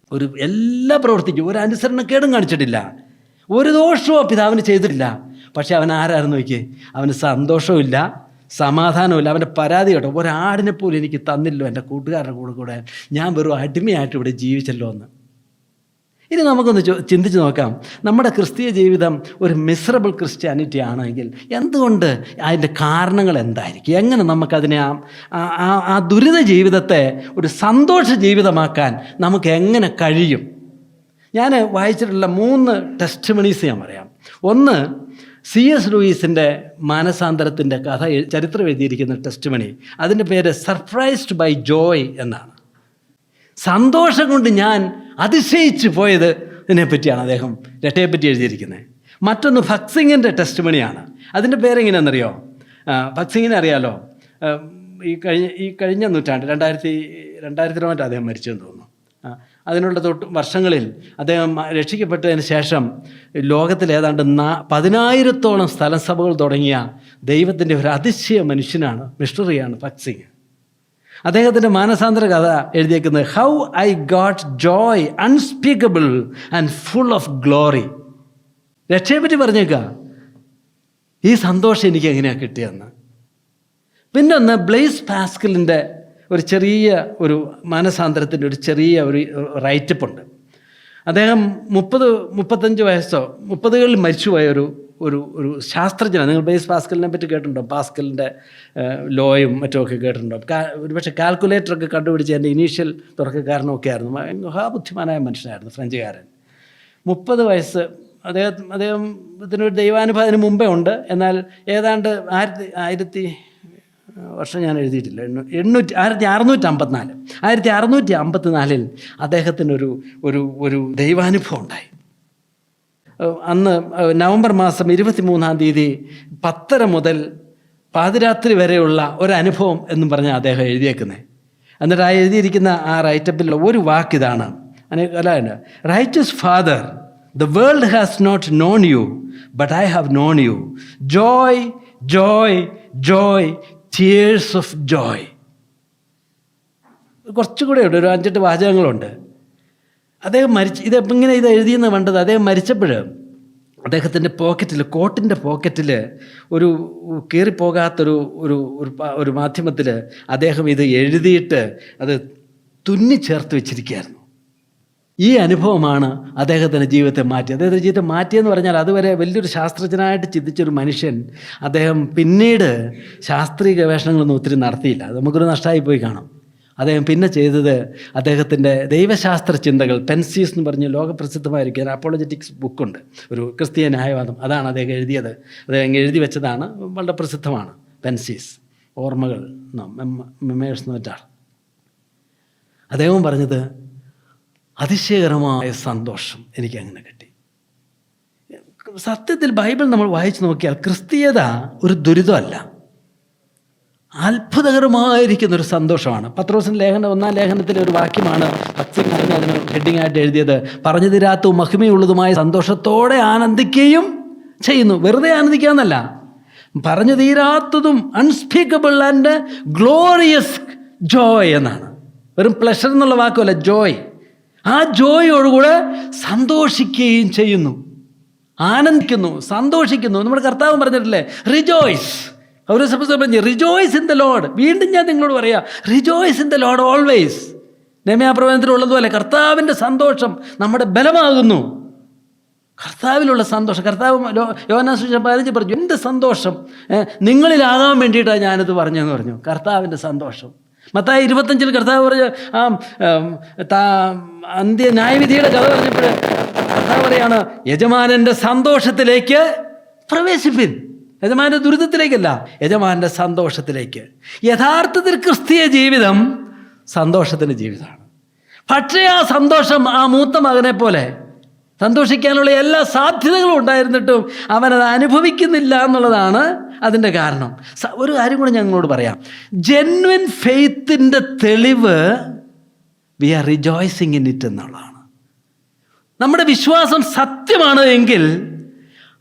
എല്ലാ പ്രവർത്തിക്കും, ഒരു അനുസരണക്കേടും കാണിച്ചിട്ടില്ല, ഒരു ദോഷവും പിതാവിന് ചെയ്തിട്ടില്ല. പക്ഷെ അവൻ ആരായിരുന്നു നോക്കി? അവന് സന്തോഷവും ഇല്ല, സമാധാനമില്ല. അവൻ്റെ പരാതി കേട്ടോ, ഒരാടിനെ പോലും എനിക്ക് തന്നില്ലോ എൻ്റെ കൂട്ടുകാരുടെ കൂടെ ഞാൻ വെറും അടിമയായിട്ട് ഇവിടെ ജീവിച്ചല്ലോ എന്ന്. ഇനി നമുക്കൊന്ന് ചിന്തിച്ച് നോക്കാം, നമ്മുടെ ക്രിസ്തീയ ജീവിതം ഒരു മിസറബിൾ ക്രിസ്ത്യാനിറ്റി ആണെങ്കിൽ എന്തുകൊണ്ട്, അതിൻ്റെ കാരണങ്ങൾ എന്തായിരിക്കും, എങ്ങനെ നമുക്കതിനെ ആ ദുരിത ജീവിതത്തെ ഒരു സന്തോഷ ജീവിതമാക്കാൻ നമുക്ക് എങ്ങനെ കഴിയും? ഞാൻ വായിച്ചിട്ടുള്ള 3 ടെസ്റ്റിമണീസ് ഞാൻ പറയാം. ഒന്ന്, C.S. ലൂയിസിൻ്റെ മാനസാന്തരത്തിൻ്റെ കഥ ചരിത്രം എഴുതിയിരിക്കുന്ന ടെസ്റ്റിമണി. അതിൻ്റെ പേര് സർപ്രൈസ്ഡ് ബൈ ജോയ് എന്നാണ്. സന്തോഷം കൊണ്ട് ഞാൻ അതിശയിച്ചു പോയത് ഇതിനെപ്പറ്റിയാണ് അദ്ദേഹം രക്ഷയെപ്പറ്റി എഴുതിയിരിക്കുന്നത്. മറ്റൊന്ന് ഭക്സിങ്ങിൻ്റെ ടെസ്റ്റിമണിയാണ്. അതിൻ്റെ പേരെങ്ങനെയാണെന്നറിയോ? ഭക്സിങ്ങിനെ അറിയാലോ, ഈ കഴിഞ്ഞ നൂറ്റാണ്ട് 2000 അദ്ദേഹം മരിച്ചെന്ന് തോന്നുന്നു. അതിനുള്ള വർഷങ്ങളിൽ അദ്ദേഹം രക്ഷിക്കപ്പെട്ടതിന് ശേഷം ലോകത്തിൽ ഏതാണ്ട് 10,000-ഓളം സ്ഥലസഭകൾ തുടങ്ങിയ ദൈവത്തിൻ്റെ ഒരു അതിശയ മനുഷ്യനാണ്, മിഷണറിയാണ് ഭക്സിങ്. അദ്ദേഹത്തിൻ്റെ മാനസാന്തര കഥ എഴുതിയേക്കുന്നത് how I got joy unspeakable and full of glory. രക്ഷയെപ്പറ്റി പറഞ്ഞേക്കുക, ഈ സന്തോഷം എനിക്ക് എങ്ങനെയാണ് കിട്ടിയെന്ന്. പിന്നെ ഒന്ന് ബ്ലെയ്സ് പാസ്കലിൻ്റെ ഒരു ചെറിയ ഒരു മാനസാന്തരത്തിൻ്റെ ഒരു ചെറിയ ഒരു റൈറ്റപ്പ് ഉണ്ട്. അദ്ദേഹം 35 വയസ്സോ 30കളിൽ മരിച്ചുപോയ ഒരു ശാസ്ത്രജ്ഞനാണ്. നിങ്ങൾ ബ്ലെയ്സ് പാസ്കലിനെ പറ്റി കേട്ടിട്ടുണ്ടോ? പാസ്കലിൻ്റെ ലോയും മറ്റുമൊക്കെ കേട്ടിട്ടുണ്ടോ? ഒരുപക്ഷെ കാൽക്കുലേറ്ററൊക്കെ കണ്ടുപിടിച്ച് എൻ്റെ ഇനീഷ്യൽ തുടക്കക്കാരനൊക്കെ ആയിരുന്നു. മഹാബുദ്ധിമാനായ മനുഷ്യനായിരുന്നു, ഫ്രഞ്ചുകാരൻ. 30 വയസ്സ്. അദ്ദേഹം ഇതിനൊരു ദൈവാനുഭവം അതിന് മുമ്പേ ഉണ്ട്. എന്നാൽ ഏതാണ്ട് 1000 വർഷം ഞാൻ എഴുതിയിട്ടില്ല, 1654 അദ്ദേഹത്തിനൊരു ഒരു ദൈവാനുഭവം ഉണ്ടായി. അന്ന് നവംബർ മാസം 23-ാം തീയതി 10:30 മുതൽ പാതിരാത്രി വരെയുള്ള ഒരനുഭവം എന്നും പറഞ്ഞാൽ അദ്ദേഹം എഴുതിയേക്കുന്നത്. എന്നിട്ട് എഴുതിയിരിക്കുന്ന ആ റൈറ്റപ്പിലുള്ള ഒരു വാക്കിതാണ്, righteous father, the world has not known you but I have known you. Joy joy joy, tears of joy. കുറച്ചുകൂടെ ഉണ്ട്, ഒരു 5-8 വാചകങ്ങളുണ്ട്. അദ്ദേഹം ഇങ്ങനെ ഇത് എഴുതിയെന്ന് കണ്ടത്, അദ്ദേഹം മരിച്ചപ്പോൾ അദ്ദേഹത്തിൻ്റെ പോക്കറ്റിൽ, കോട്ടിൻ്റെ പോക്കറ്റിൽ ഒരു കീറിപ്പോകാത്തൊരു മാധ്യമത്തിൽ അദ്ദേഹം ഇത് എഴുതിയിട്ട് അത് തുന്നി ചേർത്ത് വെച്ചിരിക്കുകയായിരുന്നു. ഈ അനുഭവമാണ് അദ്ദേഹത്തിൻ്റെ ജീവിതത്തെ മാറ്റിയത്. അദ്ദേഹത്തിൻ്റെ ജീവിതത്തെ മാറ്റിയെന്ന് പറഞ്ഞാൽ അതുവരെ വലിയൊരു ശാസ്ത്രജ്ഞനായിട്ട് ചിന്തിച്ചൊരു മനുഷ്യൻ, അദ്ദേഹം പിന്നീട് ശാസ്ത്രീയ ഗവേഷണങ്ങളൊന്നും ഒത്തിരി നടത്തിയില്ല. അത് നമുക്കൊരു നഷ്ടമായി പോയി കാണും. അദ്ദേഹം പിന്നെ ചെയ്തത് അദ്ദേഹത്തിൻ്റെ ദൈവശാസ്ത്ര ചിന്തകൾ, പെൻസീസ് എന്ന് പറഞ്ഞ് ലോകപ്രസിദ്ധമായിരിക്കുന്ന അപ്പോളജറ്റിക്സ് ബുക്കുണ്ട്, ഒരു ക്രിസ്തീയ ന്യായവാദം. അതാണ് അദ്ദേഹം എഴുതിയത്. അദ്ദേഹം എഴുതി വെച്ചതാണ്, വളരെ പ്രസിദ്ധമാണ്. പെൻസീസ്, ഓർമ്മകൾ, മെമ്മേഴ്സ് എന്ന് വെച്ചാൽ. അദ്ദേഹം പറഞ്ഞത് അതിശയകരമായ സന്തോഷം എനിക്കങ്ങനെ കിട്ടി. സത്യത്തിൽ ബൈബിൾ നമ്മൾ വായിച്ചു നോക്കിയാൽ ക്രിസ്തീയത ഒരു ദുരിതമല്ല, അത്ഭുതകരമായിരിക്കുന്നൊരു സന്തോഷമാണ്. പത്രോസിൻ്റെ 1-ാം ലേഖനത്തിലെ ഒരു വാക്യമാണ് ഭക്തി അതിന് ഹെഡിങ് ആയിട്ട് എഴുതിയത്. പറഞ്ഞു തീരാത്തതും മഹിമയുള്ളതുമായ സന്തോഷത്തോടെ ആനന്ദിക്കുകയും ചെയ്യുന്നു. വെറുതെ ആനന്ദിക്കാന്നല്ല, പറഞ്ഞു തീരാത്തതും അൺസ്പീക്കബിൾ ആൻഡ് ഗ്ലോറിയസ് ജോയ് എന്നാണ്. വെറും പ്ലഷർ എന്നുള്ള വാക്കുമല്ല, ജോയ്. ആ ജോയോടുകൂടെ സന്തോഷിക്കുകയും ചെയ്യുന്നു, ആനന്ദിക്കുന്നു, സന്തോഷിക്കുന്നു. നമ്മുടെ കർത്താവ് പറഞ്ഞിട്ടില്ലേ, റിജോയ്സ്. അവർ പറഞ്ഞു റിജോയ്സ് ഇൻ ദ ലോർഡ്. വീണ്ടും ഞാൻ നിങ്ങളോട് പറയാം, rejoice in the Lord always. നെഹെമ്യാപ്രവചനത്തിലുള്ളതുപോലെ കർത്താവിൻ്റെ സന്തോഷം നമ്മുടെ ബലമാകുന്നു. കർത്താവിലുള്ള സന്തോഷം. കർത്താവ് യോഹന്നാൻ സുവിശേഷം 15 പറഞ്ഞു, എൻ്റെ സന്തോഷം നിങ്ങളിലാകാൻ വേണ്ടിയിട്ടാണ് ഞാനിത് പറഞ്ഞതെന്ന് പറഞ്ഞു. കർത്താവിൻ്റെ സന്തോഷം. മത്തായി 25 കർത്താവ് പറഞ്ഞ അന്ത്യ ന്യായവിധിയുടെ കഥ പറഞ്ഞപ്പോൾ കർത്താവ് പറയാണ്, യജമാനൻ്റെ സന്തോഷത്തിലേക്ക് പ്രവേശിപ്പിൻ. യജമാൻ്റെ ദുരിതത്തിലേക്കല്ല, യജമാൻ്റെ സന്തോഷത്തിലേക്ക്. യഥാർത്ഥത്തിൽ ക്രിസ്തീയ ജീവിതം സന്തോഷത്തിൻ്റെ ജീവിതമാണ്. പക്ഷേ ആ സന്തോഷം ആ മൂത്ത മകനെ പോലെ സന്തോഷിക്കാനുള്ള എല്ലാ സാധ്യതകളും ഉണ്ടായിരുന്നിട്ടും അവനത് അനുഭവിക്കുന്നില്ല എന്നുള്ളതാണ് അതിൻ്റെ കാരണം. ഒരു കാര്യം കൂടെ ഞങ്ങളോട് പറയാം. ജെന്വിൻ ഫെയ്ത്തിൻ്റെ തെളിവ് we are rejoicing in it എന്നുള്ളതാണ്. നമ്മുടെ വിശ്വാസം സത്യമാണ് എങ്കിൽ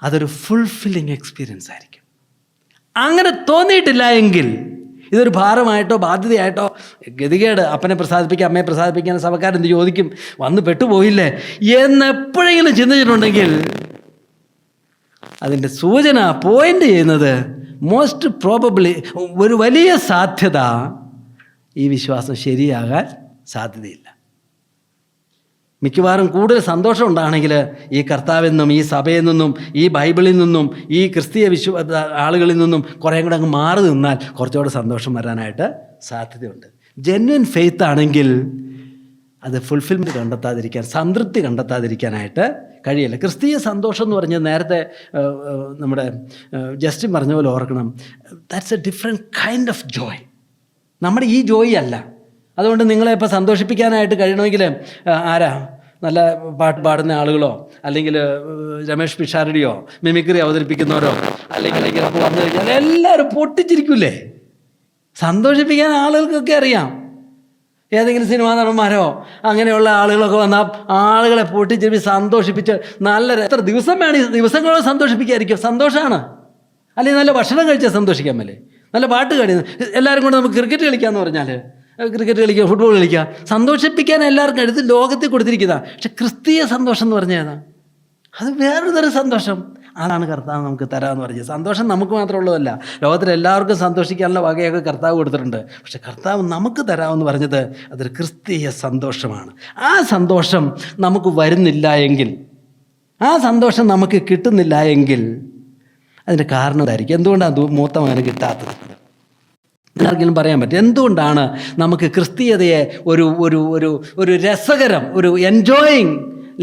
അതൊരു ഫുൾഫില്ലിങ് എക്സ്പീരിയൻസ് ആയിരിക്കും. അങ്ങനെ തോന്നിയിട്ടില്ല എങ്കിൽ ഇതൊരു ഭാരമായിട്ടോ ബാധ്യതയായിട്ടോ, ഗതികേട്, അപ്പനെ പ്രസാദിപ്പിക്കുക അമ്മയെ പ്രസാദിപ്പിക്കാൻ സഭക്കാരെന്ത് ചോദിക്കും, വന്ന് പെട്ടുപോയില്ലേ എന്നെപ്പോഴെങ്കിലും ചിന്തിച്ചിട്ടുണ്ടെങ്കിൽ അതിൻ്റെ സൂചന, പോയിൻ്റ് ചെയ്യുന്നത് മോസ്റ്റ് പ്രോബബ്ലി ഒരു വലിയ സാധ്യത ഈ വിശ്വാസം ശരിയാകാൻ സാധ്യതയില്ല. മിക്കവാറും കൂടുതൽ സന്തോഷം ഉണ്ടാണെങ്കിൽ ഈ കർത്താവിൽ നിന്നും ഈ സഭയിൽ നിന്നും ഈ ബൈബിളിൽ നിന്നും ഈ ക്രിസ്തീയ ആളുകളിൽ നിന്നും കുറേ കൂടെ അങ്ങ് മാറി നിന്നാൽ കുറച്ചുകൂടെ സന്തോഷം വരാനായിട്ട് സാധ്യതയുണ്ട്. ജെന്യുവൻ ഫെയ്ത്ത് ആണെങ്കിൽ അത് ഫുൾഫിൽമെൻറ്റ് കണ്ടെത്താതിരിക്കാൻ, സംതൃപ്തി കണ്ടെത്താതിരിക്കാനായിട്ട് കഴിയില്ല. ക്രിസ്തീയ സന്തോഷം എന്ന് പറഞ്ഞാൽ നേരത്തെ നമ്മുടെ ജസ്റ്റിൻ പറഞ്ഞ പോലെ ഓർക്കണം, that's A different kind of Joy. നമ്മുടെ ഈ ജോയ് അല്ല. അതുകൊണ്ട് നിങ്ങളെ ഇപ്പോൾ സന്തോഷിപ്പിക്കാനായിട്ട് കഴിയണമെങ്കിൽ ആരാ നല്ല പാട്ട് പാടുന്ന ആളുകളോ അല്ലെങ്കിൽ രമേഷ് പിഷാരടിയോ മിമിക്രി അവതരിപ്പിക്കുന്നവരോ അല്ലെങ്കിൽ അപ്പോൾ വന്നു കഴിഞ്ഞാൽ എല്ലാവരും പൊട്ടിച്ചിരിക്കൂലേ? സന്തോഷിപ്പിക്കാൻ ആളുകൾക്കൊക്കെ അറിയാം. ഏതെങ്കിലും സിനിമാ നടന്മാരോ അങ്ങനെയുള്ള ആളുകളൊക്കെ വന്നാൽ ആളുകളെ പൊട്ടിച്ചിരിപ്പി സന്തോഷിപ്പിച്ച് നല്ല എത്ര ദിവസം ദിവസങ്ങളോട് സന്തോഷിപ്പിക്കാതിരിക്കും. സന്തോഷമാണ്. അല്ലെങ്കിൽ നല്ല ഭക്ഷണം കഴിച്ചാൽ സന്തോഷിക്കാൻ മേലേ, നല്ല പാട്ട് കളി, എല്ലാവരും കൊണ്ട് നമുക്ക് ക്രിക്കറ്റ് കളിക്കാമെന്ന് പറഞ്ഞാൽ ക്രിക്കറ്റ് കളിക്കുക, ഫുട്ബോൾ കളിക്കുക, സന്തോഷിപ്പിക്കാൻ എല്ലാവർക്കും എടുത്ത് ലോകത്തിൽ കൊടുത്തിരിക്കുന്നതാണ്. പക്ഷെ ക്രിസ്തീയ സന്തോഷം എന്ന് പറഞ്ഞാൽ ഏതാ? അത് വേറൊരു തരം സന്തോഷം. അതാണ് കർത്താവ് നമുക്ക് തരാമെന്ന് പറഞ്ഞത്. സന്തോഷം നമുക്ക് മാത്രമുള്ളതല്ല, ലോകത്തിൽ എല്ലാവർക്കും സന്തോഷിക്കാനുള്ള വകയൊക്കെ കർത്താവ് കൊടുത്തിട്ടുണ്ട്. പക്ഷെ കർത്താവ് നമുക്ക് തരാമെന്ന് പറഞ്ഞത് അതൊരു ക്രിസ്തീയ സന്തോഷമാണ്. ആ സന്തോഷം നമുക്ക് വരുന്നില്ല എങ്കിൽ, ആ സന്തോഷം നമുക്ക് കിട്ടുന്നില്ല എങ്കിൽ അതിൻ്റെ കാരണം എന്തായിരിക്കും? എന്തുകൊണ്ടാണ് മൂത്ത മകന് കിട്ടാത്തത്? ആർക്കെങ്കിലും പറയാൻ പറ്റും എന്തുകൊണ്ടാണ് നമുക്ക് ക്രിസ്തീയതയെ ഒരു ഒരു ഒരു ഒരു രസകരം, ഒരു എൻജോയിങ്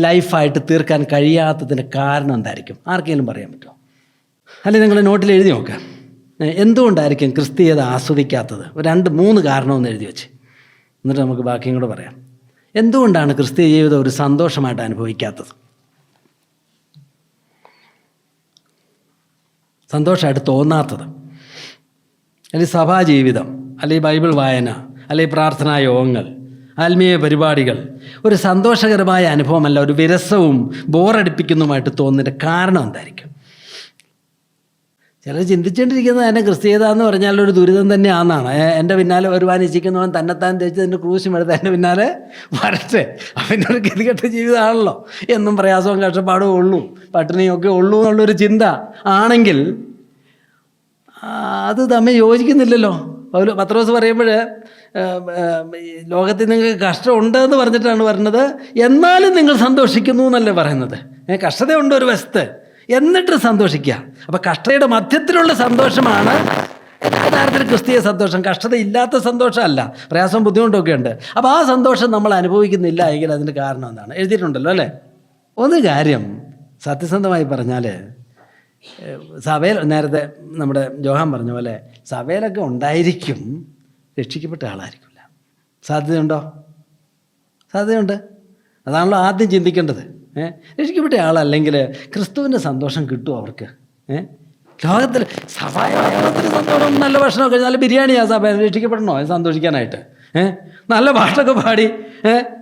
ലൈഫായിട്ട് തീർക്കാൻ കഴിയാത്തതിൻ്റെ കാരണം എന്തായിരിക്കും? ആർക്കെങ്കിലും പറയാൻ പറ്റുമോ? അല്ലെങ്കിൽ നിങ്ങൾ നോട്ടിൽ എഴുതി നോക്കാം. എന്തുകൊണ്ടായിരിക്കും ക്രിസ്തീയത ആസ്വദിക്കാത്തത്? 2-3 കാരണമെന്ന് എഴുതി വെച്ച്, എന്നിട്ട് നമുക്ക് ബാക്കിയും കൂടെ പറയാം. എന്തുകൊണ്ടാണ് ക്രിസ്തീയ ജീവിതം ഒരു സന്തോഷമായിട്ട് അനുഭവിക്കാത്തത്? സന്തോഷമായിട്ട് തോന്നാത്തത്? അല്ലെങ്കിൽ സഭാജീവിതം, അല്ലെങ്കിൽ ബൈബിൾ വായന, അല്ലെങ്കിൽ പ്രാർത്ഥനാ യോഗങ്ങൾ, ആത്മീയ പരിപാടികൾ ഒരു സന്തോഷകരമായ അനുഭവമല്ല, ഒരു വിരസവും ബോറടിപ്പിക്കുന്നതുമായിട്ട് തോന്നുന്നതിൻ്റെ കാരണം എന്തായിരിക്കും? ചിലർ ചിന്തിച്ചുകൊണ്ടിരിക്കുന്നത് തന്നെ ക്രിസ്തീയത എന്ന് പറഞ്ഞാൽ ഒരു ദുരിതം തന്നെയാണെന്നാണ്. എൻ്റെ പിന്നാലെ വരുവാൻ ഇച്ഛിക്കുന്നവൻ തന്നെത്താൻ തേച്ചതിൻ്റെ ക്രൂശും എടുത്ത് എൻ്റെ പിന്നാലെ വരട്ടെ. അവൻ്റെ ഒരു ഗതികെട്ട ജീവിതമാണല്ലോ, എന്നും പ്രയാസവും കഷ്ടപ്പാടും ഉള്ളൂ, പട്ടിണിയൊക്കെ ഉള്ളൂ എന്നുള്ളൊരു ചിന്ത ആണെങ്കിൽ അത് തമ്മിൽ യോജിക്കുന്നില്ലല്ലോ. പത്രോസ് പറയുമ്പോൾ ലോകത്തിൽ നിങ്ങൾക്ക് കഷ്ടമുണ്ടെന്ന് പറഞ്ഞിട്ടാണ് പറഞ്ഞത്, എന്നാലും നിങ്ങൾ സന്തോഷിക്കുന്നു എന്നല്ലേ പറയുന്നത്. കഷ്ടതയുണ്ട് ഒരു വശത്ത്, എന്നിട്ട് സന്തോഷിക്കുക. അപ്പം കഷ്ടതയുടെ മധ്യത്തിലുള്ള സന്തോഷമാണ് യഥാർത്ഥത്തിൽ ക്രിസ്തീയ സന്തോഷം. കഷ്ടത ഇല്ലാത്ത സന്തോഷമല്ല, പ്രയാസവും ബുദ്ധിമുട്ടൊക്കെ ഉണ്ട്. അപ്പോൾ ആ സന്തോഷം നമ്മൾ അനുഭവിക്കുന്നില്ല എങ്കിൽ അതിൻ്റെ കാരണം എന്താണ്? എഴുതിയിട്ടുണ്ടല്ലോ അല്ലേ? ഒരു കാര്യം സത്യസന്ധമായി പറഞ്ഞാൽ, സഭയിൽ നേരത്തെ നമ്മുടെ ജോഹാൻ പറഞ്ഞ പോലെ സഭയിലൊക്കെ ഉണ്ടായിരിക്കും, രക്ഷിക്കപ്പെട്ട ആളായിരിക്കില്ല. സാധ്യതയുണ്ടോ? സാധ്യതയുണ്ട്. അതാണല്ലോ ആദ്യം ചിന്തിക്കേണ്ടത്. രക്ഷിക്കപ്പെട്ട ആളല്ലെങ്കിൽ ക്രിസ്തുവിൻ്റെ സന്തോഷം കിട്ടുമോ അവർക്ക്? ലോകത്തിൽ സഭായോഗത്തിന് സന്തോഷം, നല്ല ഭക്ഷണമൊക്കെ, നല്ല ബിരിയാണിയാണ് സഭ, രക്ഷിക്കപ്പെടണോ സന്തോഷിക്കാനായിട്ട്? നല്ല പാട്ടൊക്കെ പാടി,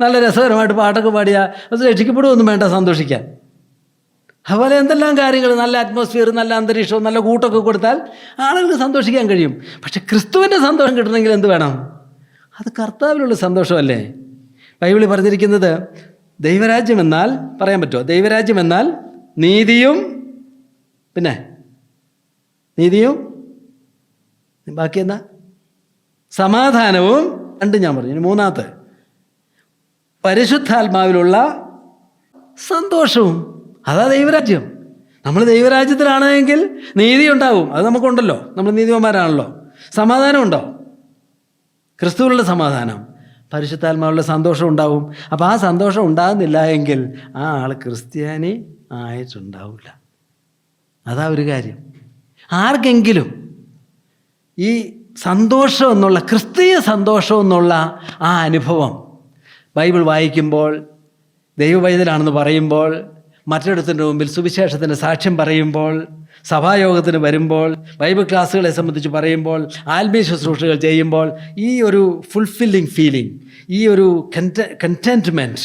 നല്ല രസകരമായിട്ട് പാട്ടൊക്കെ പാടിയാൽ അത് രക്ഷിക്കപ്പെടുമൊന്നും വേണ്ട സന്തോഷിക്കാൻ. അതുപോലെ എന്തെല്ലാം കാര്യങ്ങൾ, നല്ല അറ്റ്മോസ്ഫിയർ, നല്ല അന്തരീക്ഷവും നല്ല കൂട്ടൊക്കെ കൊടുത്താൽ ആളുകൾക്ക് സന്തോഷിക്കാൻ കഴിയും. പക്ഷെ ക്രിസ്തുവിൻ്റെ സന്തോഷം കിട്ടണമെങ്കിൽ എന്ത് വേണം? അത് കർത്താവിലുള്ള സന്തോഷമല്ലേ? ബൈബിളിൽ പറഞ്ഞിരിക്കുന്നത് ദൈവരാജ്യം എന്നാൽ, പറയാൻ പറ്റുമോ? ദൈവരാജ്യം എന്നാൽ നീതിയും, പിന്നെ നീതിയും, ബാക്കി എന്താ? സമാധാനവും, 2 ഞാൻ പറഞ്ഞു. ഇനി 3ാമത്തെ പരിശുദ്ധാത്മാവിലുള്ള സന്തോഷവും. അതാ ദൈവരാജ്യം. നമ്മൾ ദൈവരാജ്യത്തിലാണെങ്കിൽ നീതി ഉണ്ടാവും, അത് നമുക്കുണ്ടല്ലോ, നമ്മൾ നീതിമാന്മാരാണല്ലോ. സമാധാനം ഉണ്ടോ? ക്രിസ്തുവിലുള്ള സമാധാനം, പരിശുദ്ധാത്മാവുള്ള സന്തോഷം ഉണ്ടാവും. അപ്പോൾ ആ സന്തോഷം ഉണ്ടാകുന്നില്ല എങ്കിൽ ആ ആൾ ക്രിസ്ത്യാനി ആയിട്ടുണ്ടാവില്ല. അതാ ഒരു കാര്യം. ആർക്കെങ്കിലും ഈ സന്തോഷം എന്നുള്ള, ക്രിസ്തീയ സന്തോഷം എന്നുള്ള ആ അനുഭവം ബൈബിൾ വായിക്കുമ്പോൾ, ദൈവവൈദ്യനാണെന്ന് പറയുമ്പോൾ, മറ്റൊരുത്തിൻ്റെ മുമ്പിൽ സുവിശേഷത്തിൻ്റെ സാക്ഷ്യം പറയുമ്പോൾ, സഭായോഗത്തിന് വരുമ്പോൾ, ബൈബിൾ ക്ലാസ്സുകളെ സംബന്ധിച്ച് പറയുമ്പോൾ, ആത്മീയ ശുശ്രൂഷകൾ ചെയ്യുമ്പോൾ, ഈ ഒരു ഫുൾഫില്ലിങ് ഫീലിംഗ്, ഈ ഒരു കണ്ടെൻറ്റ്മെൻറ്റ്,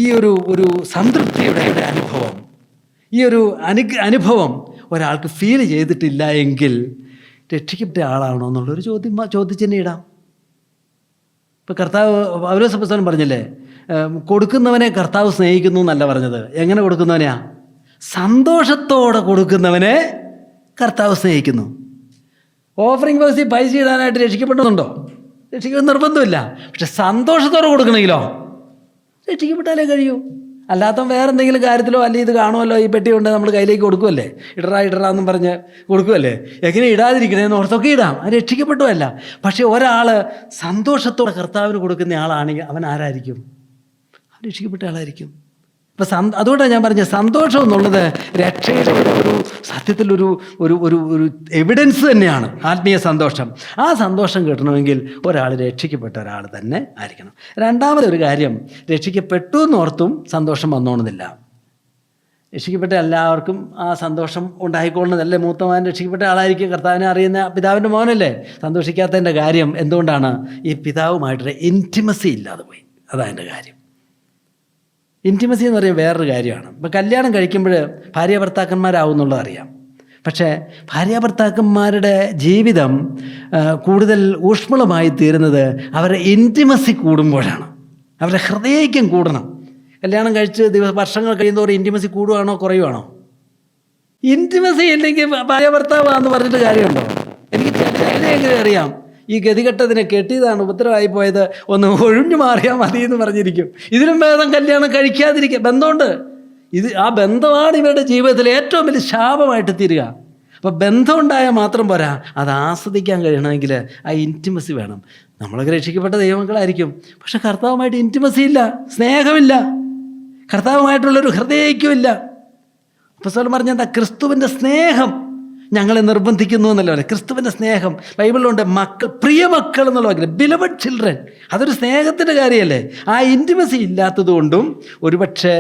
ഈ ഒരു സംതൃപ്തിയുടെ അനുഭവം, ഈ ഒരു അനുഭവം ഒരാൾക്ക് ഫീൽ ചെയ്തിട്ടില്ല എങ്കിൽ രക്ഷിക്കപ്പെട്ട ആളാണോ എന്നുള്ളൊരു ചോദ്യചിഹ്നം ഇടാം. ഇപ്പോൾ കർത്താവ് പൗലോസ് പറഞ്ഞില്ലേ, കൊടുക്കുന്നവനെ കർത്താവ് സ്നേഹിക്കുന്നു എന്നല്ല പറഞ്ഞത്. എങ്ങനെ കൊടുക്കുന്നവനെയാ? സന്തോഷത്തോടെ കൊടുക്കുന്നവനെ കർത്താവ് സ്നേഹിക്കുന്നു. ഓഫറിംഗ് ബോക്സിൽ പൈസ ഇടാനായിട്ട് രക്ഷിക്കപ്പെടുന്നുണ്ടോ? രക്ഷിക്കാൻ നിർബന്ധമില്ല. പക്ഷെ സന്തോഷത്തോടെ കൊടുക്കണമെങ്കിലോ രക്ഷിക്കപ്പെട്ടാലേ കഴിയൂ. അല്ലാത്ത വേറെ എന്തെങ്കിലും കാര്യത്തിലോ അല്ലെങ്കിൽ ഇത് കാണുമല്ലോ ഈ പെട്ടി കൊണ്ട് നമ്മൾ കയ്യിലേക്ക് കൊടുക്കുമല്ലേ, ഇടറാ എന്നും പറഞ്ഞ് കൊടുക്കുമല്ലേ, എങ്ങനെ ഇടാതിരിക്കണേന്ന് ഓർത്തൊക്കെ ഇടാം, അത് രക്ഷിക്കപ്പെട്ടുമല്ല. പക്ഷേ ഒരാൾ സന്തോഷത്തോടെ കർത്താവിന് കൊടുക്കുന്ന ആളാണെങ്കിൽ അവൻ ആരായിരിക്കും? അവൻ രക്ഷിക്കപ്പെട്ട ആളായിരിക്കും. ഇപ്പം അതുകൊണ്ടാണ് ഞാൻ പറഞ്ഞത്, സന്തോഷം എന്നുള്ളത് രക്ഷയുടെ ഒരു സത്യത്തിലൊരു ഒരു ഒരു ഒരു എവിഡൻസ് തന്നെയാണ്, ആത്മീയ സന്തോഷം. ആ സന്തോഷം കിട്ടണമെങ്കിൽ ഒരാൾ രക്ഷിക്കപ്പെട്ട ഒരാൾ തന്നെ ആയിരിക്കണം. രണ്ടാമതൊരു കാര്യം, രക്ഷിക്കപ്പെട്ടു എന്നോർത്തും സന്തോഷം വന്നോണമെന്നില്ല. രക്ഷിക്കപ്പെട്ട എല്ലാവർക്കും ആ സന്തോഷം ഉണ്ടായിക്കൊള്ളുന്നതല്ലേ. മൂത്തമാൻ രക്ഷിക്കപ്പെട്ട ആളായിരിക്കും, കർത്താവിനെ അറിയുന്ന പിതാവിൻ്റെ മോനല്ലേ. സന്തോഷിക്കാത്തതിൻ്റെ കാര്യം എന്തുകൊണ്ടാണ്? ഈ പിതാവുമായിട്ടൊരു ഇൻറ്റിമസി ഇല്ലാതെ പോയി. അതാണ് എൻ്റെ കാര്യം. ഇൻറ്റിമസി എന്ന് പറയുന്നത് വേറൊരു കാര്യമാണ്. ഇപ്പോൾ കല്യാണം കഴിക്കുമ്പോൾ ഭാര്യ ഭർത്താക്കന്മാരാവും എന്നുള്ളത് അറിയാം. പക്ഷേ ഭാര്യ ഭർത്താക്കന്മാരുടെ ജീവിതം കൂടുതൽ ഊഷ്മളമായി തീരുന്നത് അവരുടെ ഇൻറ്റിമസി കൂടുമ്പോഴാണ്. അവരുടെ ഹൃദയൈക്യം കൂടണം. കല്യാണം കഴിച്ച് വർഷങ്ങൾ കഴിയുന്നതോറും ഇൻറ്റിമസി കൂടുകയാണോ കുറയുവാണോ? ഇൻറ്റിമസി ഇല്ലെങ്കിൽ ഭാര്യ ഭർത്താവാന്ന് പറഞ്ഞിട്ട് കാര്യമുണ്ടോ? എനിക്ക് ചിലരെങ്കിലും അറിയാം, ഈ ഗതികെട്ടതിനെ കെട്ടിയതാണ് ഉപദ്രവമായി പോയത്, ഒന്ന് ഒഴിഞ്ഞു മാറിയാൽ മതി എന്ന് പറഞ്ഞിരിക്കും. ഇതിലും ഭേദം കല്യാണം കഴിക്കാതിരിക്കുക. ബന്ധമുണ്ട്, ആ ബന്ധമാണ് ഇവരുടെ ജീവിതത്തിൽ ഏറ്റവും വലിയ ശാപമായിട്ട് തീരുക. അപ്പോൾ ബന്ധമുണ്ടായാൽ മാത്രം പോരാ, അത് ആസ്വദിക്കാൻ കഴിയണമെങ്കിൽ ആ ഇൻറ്റിമസി വേണം. നമ്മളൊക്കെ രക്ഷിക്കപ്പെട്ട ദൈവമക്കളായിരിക്കും, പക്ഷെ കർത്താവുമായിട്ട് ഇൻറ്റിമസി ഇല്ല, സ്നേഹമില്ല, കർത്താവുമായിട്ടുള്ളൊരു ഹൃദയൈക്യമില്ല. അപ്പോസ്തലൻ പറഞ്ഞെന്താ? ക്രിസ്തുവിൻ്റെ സ്നേഹം ഞങ്ങളെ നിർബന്ധിക്കുന്നു എന്നല്ല പറയുക. ക്രിസ്തുവിൻ്റെ സ്നേഹം ബൈബിളിലുണ്ട്, പ്രിയ മക്കൾ എന്നുള്ള വാക്കിൽ, ബിലവഡ് ചിൽഡ്രൻ. അതൊരു സ്നേഹത്തിൻ്റെ കാര്യമല്ലേ. ആ ഇൻറ്റിമസി ഇല്ലാത്തത് കൊണ്ടും ഒരുപക്ഷെ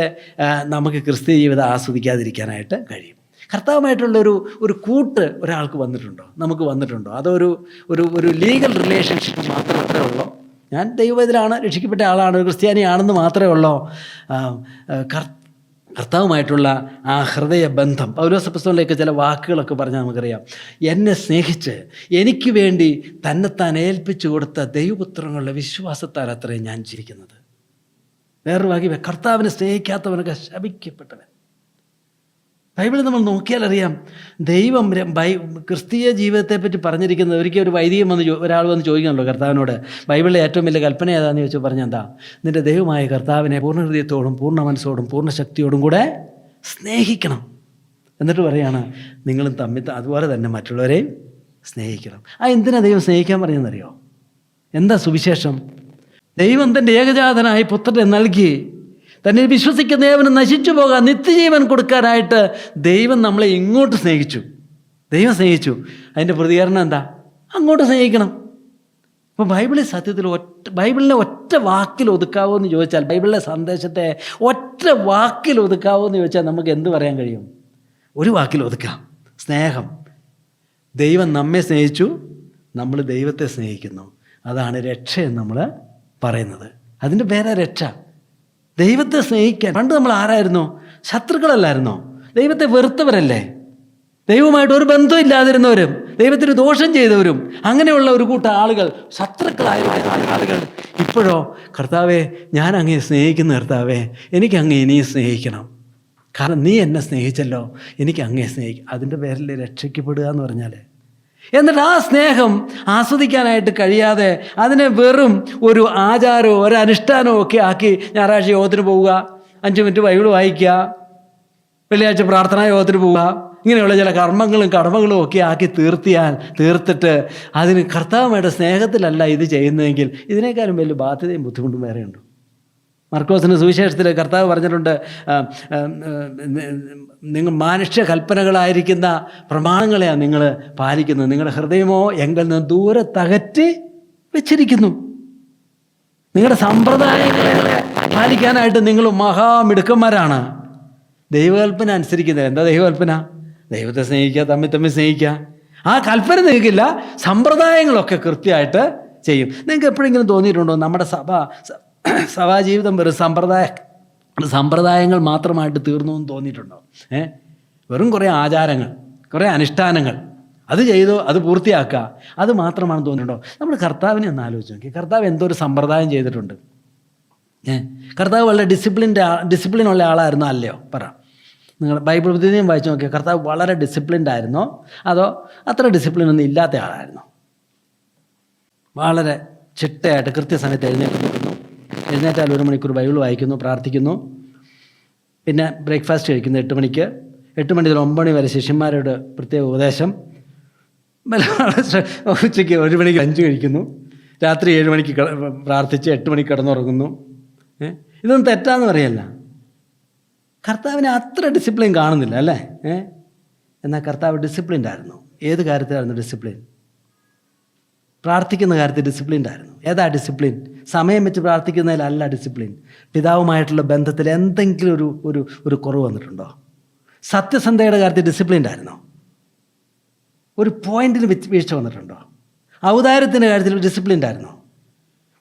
നമുക്ക് ക്രിസ്തീയ ജീവിതം ആസ്വദിക്കാതിരിക്കാനായിട്ട് കഴിയും. കർത്താവുമായിട്ടുള്ളൊരു കൂട്ട് ഒരാൾക്ക് വന്നിട്ടുണ്ടോ? നമുക്ക് വന്നിട്ടുണ്ടോ? അതൊരു ഒരു ഒരു ലീഗൽ റിലേഷൻഷിപ്പ് മാത്രമേ ഉള്ളൂ. ഞാൻ ദൈവത്തിലാണ്, രക്ഷിക്കപ്പെട്ട ആളാണ്, ഒരു ക്രിസ്ത്യാനിയാണെന്ന് മാത്രമേ ഉള്ളൂ. കർത്താവുമായിട്ടുള്ള ആ ഹൃദയബന്ധം. പൗലോസ് അപ്പോസ്തലനിലേക്ക് ചില വാക്കുകളൊക്കെ പറഞ്ഞാൽ നമുക്കറിയാം. എന്നെ സ്നേഹിച്ച് എനിക്ക് വേണ്ടി തന്നെത്താൻ ഏൽപ്പിച്ചു കൊടുത്ത ദൈവപുത്രങ്ങളുടെ വിശ്വാസത്താൽ അത്രയും ഞാൻ ജീവിക്കുന്നത്. വേറൊരു വാക്യം, കർത്താവിനെ സ്നേഹിക്കാത്തവനൊക്കെ ശപിക്കപ്പെട്ടവൻ. ബൈബിളിൽ നമ്മൾ നോക്കിയാൽ അറിയാം, ദൈവം ക്രിസ്തീയ ജീവിതത്തെപ്പറ്റി പറഞ്ഞിരിക്കുന്നത്. ഒരിക്കൽ ഒരു വൈദികൻ ഒരാൾ വന്ന് ചോദിക്കണല്ലോ കർത്താവിനോട്, ബൈബിളിലെ ഏറ്റവും വലിയ കൽപ്പന ഏതാണെന്ന് ചോദിച്ചു. പറഞ്ഞെന്താ? നിൻ്റെ ദൈവമായ കർത്താവിനെ പൂർണ്ണ ഹൃദയത്തോടും പൂർണ്ണ മനസ്സോടും പൂർണ്ണ ശക്തിയോടും കൂടെ സ്നേഹിക്കണം. എന്നിട്ട് പറയാണ്, നിങ്ങളും തമ്മിൽ അതുപോലെ തന്നെ മറ്റുള്ളവരെയും സ്നേഹിക്കണം. എന്തിനാ ദൈവം സ്നേഹിക്കാൻ പറഞ്ഞെന്നറിയോ? എന്താ സുവിശേഷം? ദൈവം തൻ്റെ ഏകജാതനായ പുത്രനെ നൽകി തന്നെ വിശ്വസിക്കുന്ന ഏവനും നശിച്ചു പോകാൻ നിത്യജീവൻ കൊടുക്കാനായിട്ട് ദൈവം നമ്മളെ ഇങ്ങോട്ട് സ്നേഹിച്ചു. ദൈവം സ്നേഹിച്ചു. അതിൻ്റെ പ്രതികരണം എന്താ? അങ്ങോട്ട് സ്നേഹിക്കണം. അപ്പോൾ ബൈബിളിൽ സത്യത്തിൽ ബൈബിളിനെ ഒറ്റ വാക്കിൽ ഒതുക്കാവോ എന്ന് ചോദിച്ചാൽ, ബൈബിളിലെ സന്ദേശത്തെ ഒറ്റ വാക്കിൽ ഒതുക്കാവോ എന്ന് ചോദിച്ചാൽ നമുക്ക് എന്ത് പറയാൻ കഴിയും? ഒരു വാക്കിൽ ഒതുക്കാം: സ്നേഹം. ദൈവം നമ്മെ സ്നേഹിച്ചു, നമ്മൾ ദൈവത്തെ സ്നേഹിക്കുന്നു. അതാണ് രക്ഷയെന്ന് നമ്മൾ പറയുന്നത്. അതിൻ്റെ പേരാ രക്ഷ. ദൈവത്തെ സ്നേഹിക്കാൻ പണ്ട് നമ്മൾ ആരായിരുന്നോ? ശത്രുക്കളല്ലായിരുന്നോ? ദൈവത്തെ വെറുത്തവരല്ലേ? ദൈവമായിട്ട് ഒരു ബന്ധം ഇല്ലാതിരുന്നവരും ദൈവത്തിന് ദോഷം ചെയ്തവരും അങ്ങനെയുള്ള ഒരു കൂട്ടം ആളുകൾ, ശത്രുക്കളായ ആളുകൾ ഇപ്പോഴോ, കർത്താവേ ഞാൻ അങ്ങയെ സ്നേഹിക്കുന്ന കർത്താവേ, എനിക്ക് അങ്ങയെ ഇനിയും സ്നേഹിക്കണം, കാരണം നീ എന്നെ സ്നേഹിച്ചല്ലോ, എനിക്ക് അങ്ങയെ സ്നേഹിക്കും. അതിൻ്റെ പേരിൽ രക്ഷിക്കപ്പെടുക എന്ന് പറഞ്ഞാൽ, എന്നിട്ട് ആ സ്നേഹം ആസ്വദിക്കാനായിട്ട് കഴിയാതെ അതിനെ വെറും ഒരു ആചാരമോ ഒരു അനുഷ്ഠാനമോ ഒക്കെ ആക്കി ഞായറാഴ്ച യോഗത്തിന് പോവുക, 5 മിനിറ്റ് ബൈബിൾ വായിക്കുക, വെള്ളിയാഴ്ച പ്രാർത്ഥനാ യോഗത്തിന് പോവുക, ഇങ്ങനെയുള്ള ചില കർമ്മങ്ങളും ഒക്കെ ആക്കി തീർത്തിട്ട് അതിന് കർത്താവുമായിട്ട് സ്നേഹത്തിലല്ല ഇത് ചെയ്യുന്നതെങ്കിൽ ഇതിനേക്കാളും വലിയ ബാധ്യതയും ബുദ്ധിമുട്ടും വേറെയുണ്ട്. മർക്കോസിൻ്റെ സുവിശേഷത്തിൽ കർത്താവ് പറഞ്ഞിട്ടുണ്ട്, നിങ്ങൾ മനുഷ്യ കൽപ്പനകളായിരിക്കുന്ന പ്രമാണങ്ങളെയാണ് നിങ്ങൾ പാലിക്കുന്നത്, നിങ്ങളുടെ ഹൃദയമോ എങ്കിൽ നിന്ന് ദൂരെ തകറ്റി വെച്ചിരിക്കുന്നു. നിങ്ങളുടെ സമ്പ്രദായങ്ങളെ പാലിക്കാനായിട്ട് നിങ്ങൾ മഹാമിടുക്കന്മാരാണ്. ദൈവകൽപ്പന അനുസരിക്കുന്നത്. എന്താ ദൈവകൽപ്പന? ദൈവത്തെ സ്നേഹിക്കുക, തമ്മിൽ സ്നേഹിക്കുക. ആ കൽപ്പന നിങ്ങൾക്കില്ല, സമ്പ്രദായങ്ങളൊക്കെ കൃത്യമായിട്ട് ചെയ്യും. നിങ്ങൾക്ക് എപ്പോഴെങ്കിലും തോന്നിയിട്ടുണ്ടോ നമ്മുടെ സഭാജീവിതം വെറും സമ്പ്രദായങ്ങൾ മാത്രമായിട്ട് തീർന്നു എന്ന് തോന്നിയിട്ടുണ്ടോ? വെറും കുറേ ആചാരങ്ങൾ, കുറേ അനുഷ്ഠാനങ്ങൾ, അത് ചെയ്തോ അത് പൂർത്തിയാക്കുക, അത് മാത്രമാണെന്ന് തോന്നിയിട്ടുണ്ടോ? നമ്മൾ കർത്താവിനെ ഒന്ന് ആലോചിച്ച് നോക്കി. കർത്താവ് എന്തോ ഒരു സമ്പ്രദായം ചെയ്തിട്ടുണ്ട്. കർത്താവ് വളരെ ഡിസിപ്ലിനുള്ള ആളായിരുന്നു, അല്ലയോ? പറ. നിങ്ങൾ ബൈബിൾ പ്രതിനിധിയും വായിച്ചു നോക്കിയാൽ കർത്താവ് വളരെ ഡിസിപ്ലിൻഡ് ആയിരുന്നോ അതോ അത്ര ഡിസിപ്ലിൻ ഒന്നും ഇല്ലാത്ത ആളായിരുന്നോ? വളരെ ചിട്ടയായിട്ട് കൃത്യസമയത്ത് എഴുന്നേൽക്കുന്നു. എഴുന്നേറ്റാൽ 1 മണിക്കൂർ ബൈബിൾ വായിക്കുന്നു, പ്രാർത്ഥിക്കുന്നു, പിന്നെ ബ്രേക്ക്ഫാസ്റ്റ് കഴിക്കുന്നു 8 മണിക്ക്. 8 മണി മുതൽ 9 മണി വരെ ശിഷ്യന്മാരോട് പ്രത്യേക ഉപദേശം. ഉച്ചയ്ക്ക് 1 മണിക്ക് 5 കഴിക്കുന്നു. രാത്രി 7 മണിക്ക് പ്രാർത്ഥിച്ച് 8 മണിക്ക് കിടന്നുറങ്ങുന്നു. ഇതൊന്നും തെറ്റാന്ന് പറയല്ല. കർത്താവിനെ അത്ര ഡിസിപ്ലിൻ കാണുന്നില്ല അല്ലേ? എന്നാൽ കർത്താവ് ഡിസിപ്ലിൻഡ് ആയിരുന്നു. ഏത് കാര്യത്തിലായിരുന്നു ഡിസിപ്ലിൻ? പ്രാർത്ഥിക്കുന്ന കാര്യത്തിൽ ഡിസിപ്ലിൻഡ് ആയിരുന്നു. ഏതാ ഡിസിപ്ലിൻ? സമയം വെച്ച് പ്രാർത്ഥിക്കുന്നതിലല്ല ഡിസിപ്ലിൻ. പിതാവുമായിട്ടുള്ള ബന്ധത്തിൽ എന്തെങ്കിലും ഒരു കുറവ് വന്നിട്ടുണ്ടോ? സത്യസന്ധതയുടെ കാര്യത്തിൽ ഡിസിപ്ലിൻഡ് ആയിരുന്നോ? ഒരു പോയിന്റിന് വീഴ്ച വന്നിട്ടുണ്ടോ? ഔദാര്യത്തിൻ്റെ കാര്യത്തിൽ ഡിസിപ്ലിൻഡ് ആയിരുന്നോ?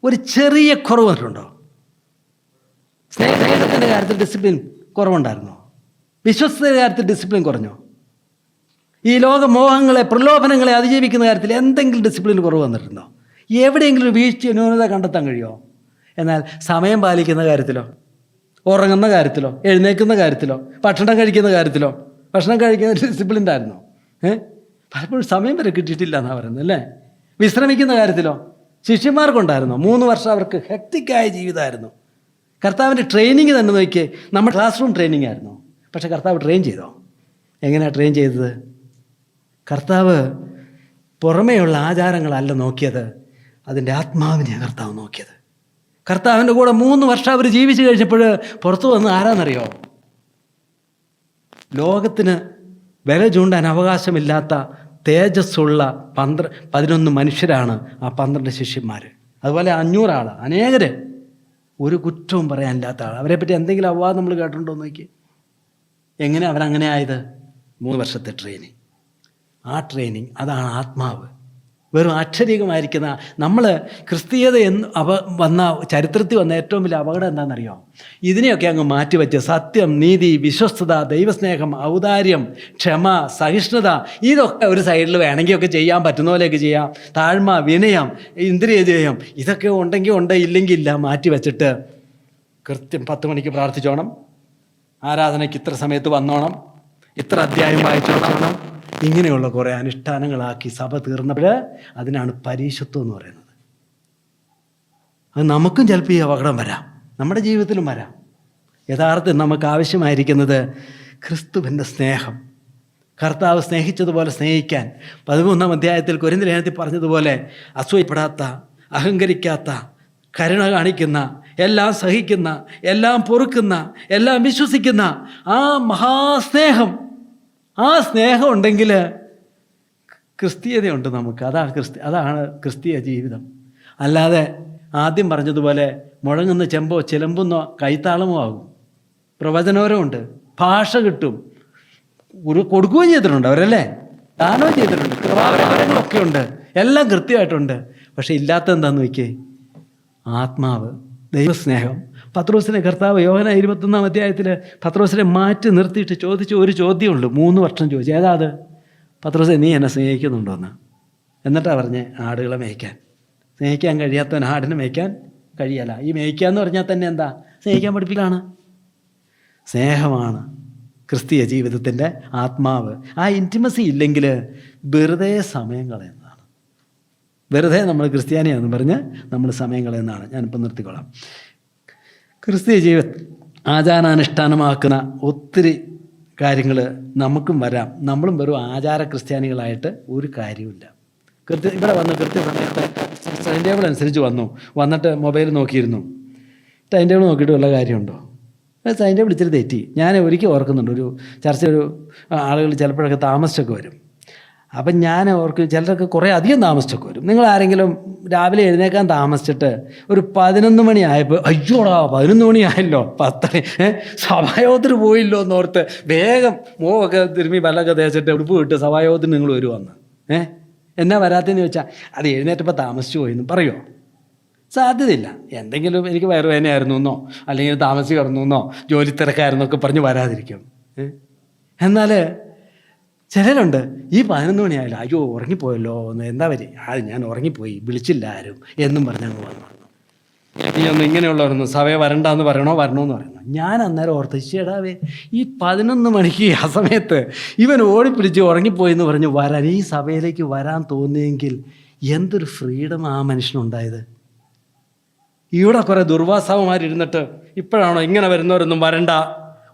ഒരു ചെറിയ കുറവ് വന്നിട്ടുണ്ടോ? സ്നേഹത്തിൻ്റെ കാര്യത്തിൽ ഡിസിപ്ലിൻ കുറവുണ്ടായിരുന്നോ? വിശ്വസ്തയുടെ കാര്യത്തിൽ ഡിസിപ്ലിൻ കുറഞ്ഞോ? ഈ ലോകമോഹങ്ങളെ, പ്രലോഭനങ്ങളെ അതിജീവിക്കുന്ന കാര്യത്തിൽ എന്തെങ്കിലും ഡിസിപ്ലിൻ കുറവ് വന്നിട്ടുണ്ടോ? എവിടെയെങ്കിലും വീഴ്ച, ന്യൂനത കണ്ടെത്താൻ കഴിയുമോ? എന്നാൽ സമയം പാലിക്കുന്ന കാര്യത്തിലോ, ഉറങ്ങുന്ന കാര്യത്തിലോ, എഴുന്നേൽക്കുന്ന കാര്യത്തിലോ, ഭക്ഷണം കഴിക്കുന്ന ഡിസിപ്ലിൻഡ് ആയിരുന്നോ? പലപ്പോഴും സമയം വരെ കിട്ടിയിട്ടില്ല എന്നാണ് പറയുന്നത് അല്ലേ? വിശ്രമിക്കുന്ന കാര്യത്തിലോ ശിഷ്യന്മാർക്കുണ്ടായിരുന്നോ? 3 വർഷം അവർക്ക് ഹെക്റ്റിക്കായ ജീവിതമായിരുന്നു. കർത്താവിൻ്റെ ട്രെയിനിങ് തന്നെ നോക്കിയേ, നമ്മുടെ ക്ലാസ് റൂം ട്രെയിനിങ് ആയിരുന്നു. പക്ഷേ കർത്താവ് ട്രെയിൻ ചെയ്തോ? എങ്ങനെയാണ് ട്രെയിൻ ചെയ്തത്? കർത്താവ് പുറമേയുള്ള ആചാരങ്ങളല്ല നോക്കിയത്, അതിൻ്റെ ആത്മാവിനെയാണ് കർത്താവ് നോക്കിയത്. കർത്താവിൻ്റെ കൂടെ 3 വർഷം അവർ ജീവിച്ച് കഴിഞ്ഞപ്പോൾ പുറത്തു വന്ന് ആരാന്നറിയോ? ലോകത്തിന് വില ചൂണ്ടാൻ അവകാശമില്ലാത്ത തേജസ്സുള്ള 11 മനുഷ്യരാണ് ആ 12 ശിഷ്യന്മാർ. അതുപോലെ 500 ആൾ, അനേകർ, ഒരു കുറ്റവും പറയാനില്ലാത്ത ആൾ. അവരെപ്പറ്റി എന്തെങ്കിലും അപവാദം നമ്മൾ കേട്ടിട്ടുണ്ടോ എന്ന് നോക്കി. എങ്ങനെ അവരങ്ങനെ ആയത്? 3 വർഷത്തെ ട്രെയിനിങ്. ആ ട്രെയിനിങ്, അതാണ് ആത്മാവ്. വെറും അക്ഷരീകമായിരിക്കുന്ന നമ്മൾ ക്രിസ്തീയത വന്ന ചരിത്രത്തിൽ വന്ന ഏറ്റവും വലിയ അപകടം എന്താണെന്നറിയോ? ഇതിനെയൊക്കെ അങ്ങ് മാറ്റിവെച്ച് സത്യം, നീതി, വിശ്വസ്തത, ദൈവസ്നേഹം, ഔദാര്യം, ക്ഷമ, സഹിഷ്ണുത, ഇതൊക്കെ ഒരു സൈഡിൽ വേണമെങ്കിൽ ഒക്കെ ചെയ്യാൻ പറ്റുന്ന പോലെയൊക്കെ ചെയ്യാം. താഴ്മ, വിനയം, ഇന്ദ്രിയജയം, ഇതൊക്കെ ഉണ്ടെങ്കിൽ ഉണ്ട്, ഇല്ലെങ്കിൽ ഇല്ല. മാറ്റി വെച്ചിട്ട് കൃത്യം 10 മണിക്ക് പ്രാർത്ഥിച്ചോണം, ആരാധനയ്ക്ക് ഇത്ര സമയത്ത് വന്നോണം, ഇത്ര അധ്യായം വായിച്ചോണം, ഇങ്ങനെയുള്ള കുറേ അനുഷ്ഠാനങ്ങളാക്കി സഭ തീർന്നപ്പോൾ അതിനാണ് പരീശത്വം എന്ന് പറയുന്നത്. അത് നമുക്കും ചിലപ്പോൾ ഈ അപകടം വരാം, നമ്മുടെ ജീവിതത്തിലും വരാം. യഥാർത്ഥത്തിൽ നമുക്ക് ആവശ്യമായിരിക്കുന്നത് ക്രിസ്തുവിൻ്റെ സ്നേഹം. കർത്താവ് സ്നേഹിച്ചതുപോലെ സ്നേഹിക്കാൻ 13-ാം അധ്യായത്തിൽ കൊരിന്ത്യർ ലേഖനത്തിൽ പറഞ്ഞതുപോലെ അസൂയപ്പെടാത്ത, അഹങ്കരിക്കാത്ത, കരുണ കാണിക്കുന്ന, എല്ലാം സഹിക്കുന്ന, എല്ലാം പൊറുക്കുന്ന, എല്ലാം വിശ്വസിക്കുന്ന ആ മഹാസ്നേഹം, ആ സ്നേഹം ഉണ്ടെങ്കിൽ ക്രിസ്തീയതയുണ്ട് നമുക്ക്. അതാണ് ക്രിസ്തീയ ജീവിതം. അല്ലാതെ ആദ്യം പറഞ്ഞതുപോലെ മുഴങ്ങുന്ന ചെമ്പോ ചിലമ്പുന്നോ കൈത്താളമോ ആകും. പ്രവചനപരമുണ്ട്, ഭാഷ കിട്ടും, കൊടുക്കുകയും ചെയ്തിട്ടുണ്ട് അവരല്ലേ, ദാനവും ചെയ്തിട്ടുണ്ട്, കൃപാവരങ്ങളൊക്കെ ഉണ്ട്, എല്ലാം കൃത്യമായിട്ടുണ്ട്. പക്ഷെ ഇല്ലാത്ത എന്താണെന്ന് നോക്കിയേ? ആത്മാവ്, ദൈവസ്നേഹം. പത്രോസിനെ കർത്താവ് യോഹന്നാൻ 21-ാം അധ്യായത്തിൽ പത്രോസിനെ മാറ്റി നിർത്തിയിട്ട് ചോദിച്ച ഒരു ചോദ്യമുള്ളൂ. 3 വർഷം ചോദിച്ചു. ഏതാ അത്? പത്രോസെ, നീ എന്നെ സ്നേഹിക്കുന്നുണ്ടോ എന്ന്. എന്നിട്ടാണ് പറഞ്ഞ് ആടുകളെ മേയ്ക്കാൻ. സ്നേഹിക്കാൻ കഴിയാത്തവൻ ആടിനെ മേയ്ക്കാൻ കഴിയല്ല. ഈ മേയ്ക്കുക എന്ന് പറഞ്ഞാൽ തന്നെ എന്താ? സ്നേഹിക്കാൻ പഠിപ്പിക്കലാണ്. സ്നേഹമാണ് ക്രിസ്തീയ ജീവിതത്തിൻ്റെ ആത്മാവ്. ആ ഇൻറ്റിമസി ഇല്ലെങ്കിൽ വെറുതെ സമയം കളയുന്നതാണ്. വെറുതെ നമ്മൾ ക്രിസ്ത്യാനിയാണെന്ന് പറഞ്ഞ് നമ്മൾ സമയം കളയുന്നതാണ്. ഞാനിപ്പോൾ നിർത്തിക്കൊള്ളാം. ക്രിസ്തീയ ജീവിതം ആചാരാനുഷ്ഠാനമാക്കുന്ന ഒത്തിരി കാര്യങ്ങൾ നമുക്കും വരാം. നമ്മളും വെറും ആചാര ക്രിസ്ത്യാനികളായിട്ട് ഒരു കാര്യമില്ല. ഇവിടെ വന്ന് കൃത്യസമയത്ത് ടൈം ടേബിൾ അനുസരിച്ച് വന്നിട്ട് മൊബൈൽ നോക്കിയിരുന്നു. ടൈം ടേബിൾ നോക്കിയിട്ട് വല്ല കാര്യമുണ്ടോ? ടൈം ടേബിൾ ഇച്ചിരി തെറ്റി. ഞാൻ ഒരിക്കൽ ഓർക്കുന്നുണ്ട്, ഒരു ആളുകൾ ചിലപ്പോഴൊക്കെ താമസിച്ചൊക്കെ വരും. അപ്പം ഞാൻ ഓർക്കും, ചിലരൊക്കെ കുറേ അധികം താമസിച്ചൊക്കെ വരും. നിങ്ങൾ ആരെങ്കിലും രാവിലെ എഴുന്നേക്കാൻ താമസിച്ചിട്ട് ഒരു 11 മണി ആയപ്പോൾ, അയ്യോടാ 11 മണി ആയല്ലോ, 10 സഭായോഗത്തിന് പോയില്ലോ എന്നോർത്ത് വേഗം മോവൊക്കെ തിരുമ്മി വല്ലൊക്കെ തേച്ചിട്ട് ഉടുപ്പ് വിട്ട് സഭായോഗത്തിന് നിങ്ങൾ വരുമെന്ന്. എന്നാ വരാത്തതെന്ന് ചോദിച്ചാൽ അത് എഴുന്നേറ്റപ്പോൾ താമസിച്ചു പോയിന്ന് പറയുമോ? സാധ്യതയില്ല. എന്തെങ്കിലും എനിക്ക് വയറുവേദനയായിരുന്നു എന്നോ അല്ലെങ്കിൽ താമസിച്ച് കിടന്നു എന്നോ ജോലി തിരക്കായിരുന്നൊക്കെ പറഞ്ഞ് വരാതിരിക്കും. എന്നാൽ ചിലരുണ്ട്, ഈ 11 മണിയായാലും അയ്യോ ഉറങ്ങിപ്പോയല്ലോ എന്ന്, എന്താ വരി, ഞാൻ ഉറങ്ങിപ്പോയി, വിളിച്ചില്ല ആരും എന്നും പറഞ്ഞ് അങ്ങ് വന്നു. നീ ഒന്ന് ഇങ്ങനെയുള്ളവരൊന്നും സഭയെ വരണ്ടെന്ന് പറയണോ വരണമെന്ന് പറയണോ? ഞാൻ അന്നേരം ഓർത്ത്, ചേടാവേ, ഈ 11 മണിക്ക് ആ സമയത്ത് ഇവൻ ഓടിപ്പിടിച്ച് ഉറങ്ങിപ്പോയി എന്ന് പറഞ്ഞ് വരാൻ, ഈ സഭയിലേക്ക് വരാൻ തോന്നിയെങ്കിൽ എന്തൊരു ഫ്രീഡം ആ മനുഷ്യനുണ്ടായത്. ഇവിടെ കുറേ ദുർവാസാവന്മാരിരുന്നിട്ട് ഇപ്പോഴാണോ ഇങ്ങനെ വരുന്നവരൊന്നും വരണ്ട,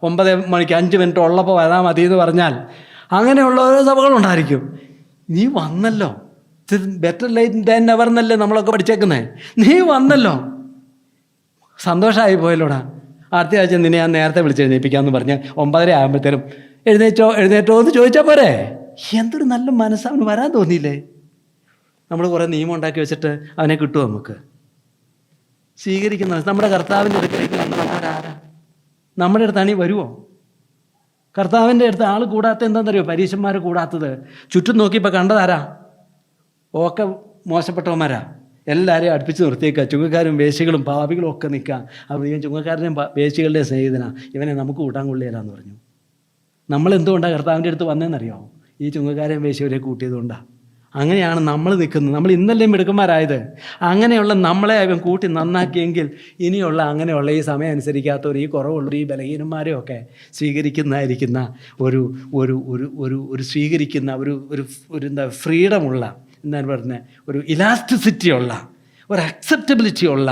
9 മണിക്ക് 5 മിനിറ്റ് ഉള്ളപ്പോൾ വരാൻ മതി എന്ന് പറഞ്ഞാൽ അങ്ങനെയുള്ള ഓരോ സഭകളുണ്ടായിരിക്കും. നീ വന്നല്ലോ, ബെറ്റർ ലേറ്റ് ദാൻ നെവർ എന്നല്ലേ നമ്മളൊക്കെ പഠിച്ചേക്കുന്നത്. നീ വന്നല്ലോ, സന്തോഷമായി പോയല്ലോടാ. അടുത്ത ആഴ്ച നിന്നെ ഞാൻ നേരത്തെ വിളിച്ചെഴുന്നേൽപ്പിക്കാമെന്ന് പറഞ്ഞ് 9:30 ആകുമ്പോഴത്തേനും എഴുന്നേറ്റോ എന്ന് ചോദിച്ചാൽ പോരെ. എന്തൊരു നല്ല മനസ്സവന് വരാൻ തോന്നിയില്ലേ? നമ്മൾ കുറേ നിയമം ഉണ്ടാക്കി വെച്ചിട്ട് അവനെ കിട്ടുമോ? നമുക്ക് സ്വീകരിക്കുന്ന നമ്മുടെ കർത്താവിൻ്റെ അടുക്കലേക്ക് വന്നവരാരാ? നമ്മുടെ അടുത്ത് അണി വരുമോ? കർത്താവിൻ്റെ അടുത്ത് ആൾ കൂടാത്ത എന്താണെന്നറിയോ? പരീശന്മാർ കൂടാത്തത്. ചുറ്റും നോക്കിയപ്പോൾ കണ്ടതാരാ? ഒക്കെ മോശപ്പെട്ടവന്മാരാ. എല്ലാവരെയും അടുപ്പിച്ച് നിർത്തിയേക്കുക. ചുങ്കക്കാരും വേശികളും പാപികളും ഒക്കെ നിൽക്കുക. അപ്പോൾ ഇവൻ ചുങ്കക്കാരനെയും വേശികളുടെയും സ്നേഹിതനാണ്, ഇവനെ നമുക്ക് കൂട്ടാൻ കൊള്ളിയല്ലാന്ന് പറഞ്ഞു. നമ്മളെന്തുകൊണ്ടാണ് കർത്താവിൻ്റെ അടുത്ത് വന്നതെന്നറിയോ? ഈ ചുങ്കക്കാരെയും വേശികളെ കൂട്ടിയതുകൊണ്ടാണ്. അങ്ങനെയാണ് നമ്മൾ നിൽക്കുന്നത്. നമ്മൾ ഇന്നല്ലേ മിടുക്കന്മാരായത്. അങ്ങനെയുള്ള നമ്മളെ അവൻ കൂട്ടി നന്നാക്കിയെങ്കിൽ ഇനിയുള്ള അങ്ങനെയുള്ള ഈ സമയം അനുസരിക്കാത്തവർ, ഈ കുറവുള്ളവർ, ഈ ബലഹീനന്മാരെയൊക്കെ സ്വീകരിക്കുന്ന ഒരു ഒരു ഒരു ഒരു ഒരു സ്വീകരിക്കുന്ന ഒരു എന്താ ഫ്രീഡമുള്ള, എന്താണ് പറഞ്ഞ, ഒരു ഇലാസ്റ്റിസിറ്റി ഉള്ള, ഒരു അക്സെപ്റ്റബിലിറ്റി ഉള്ള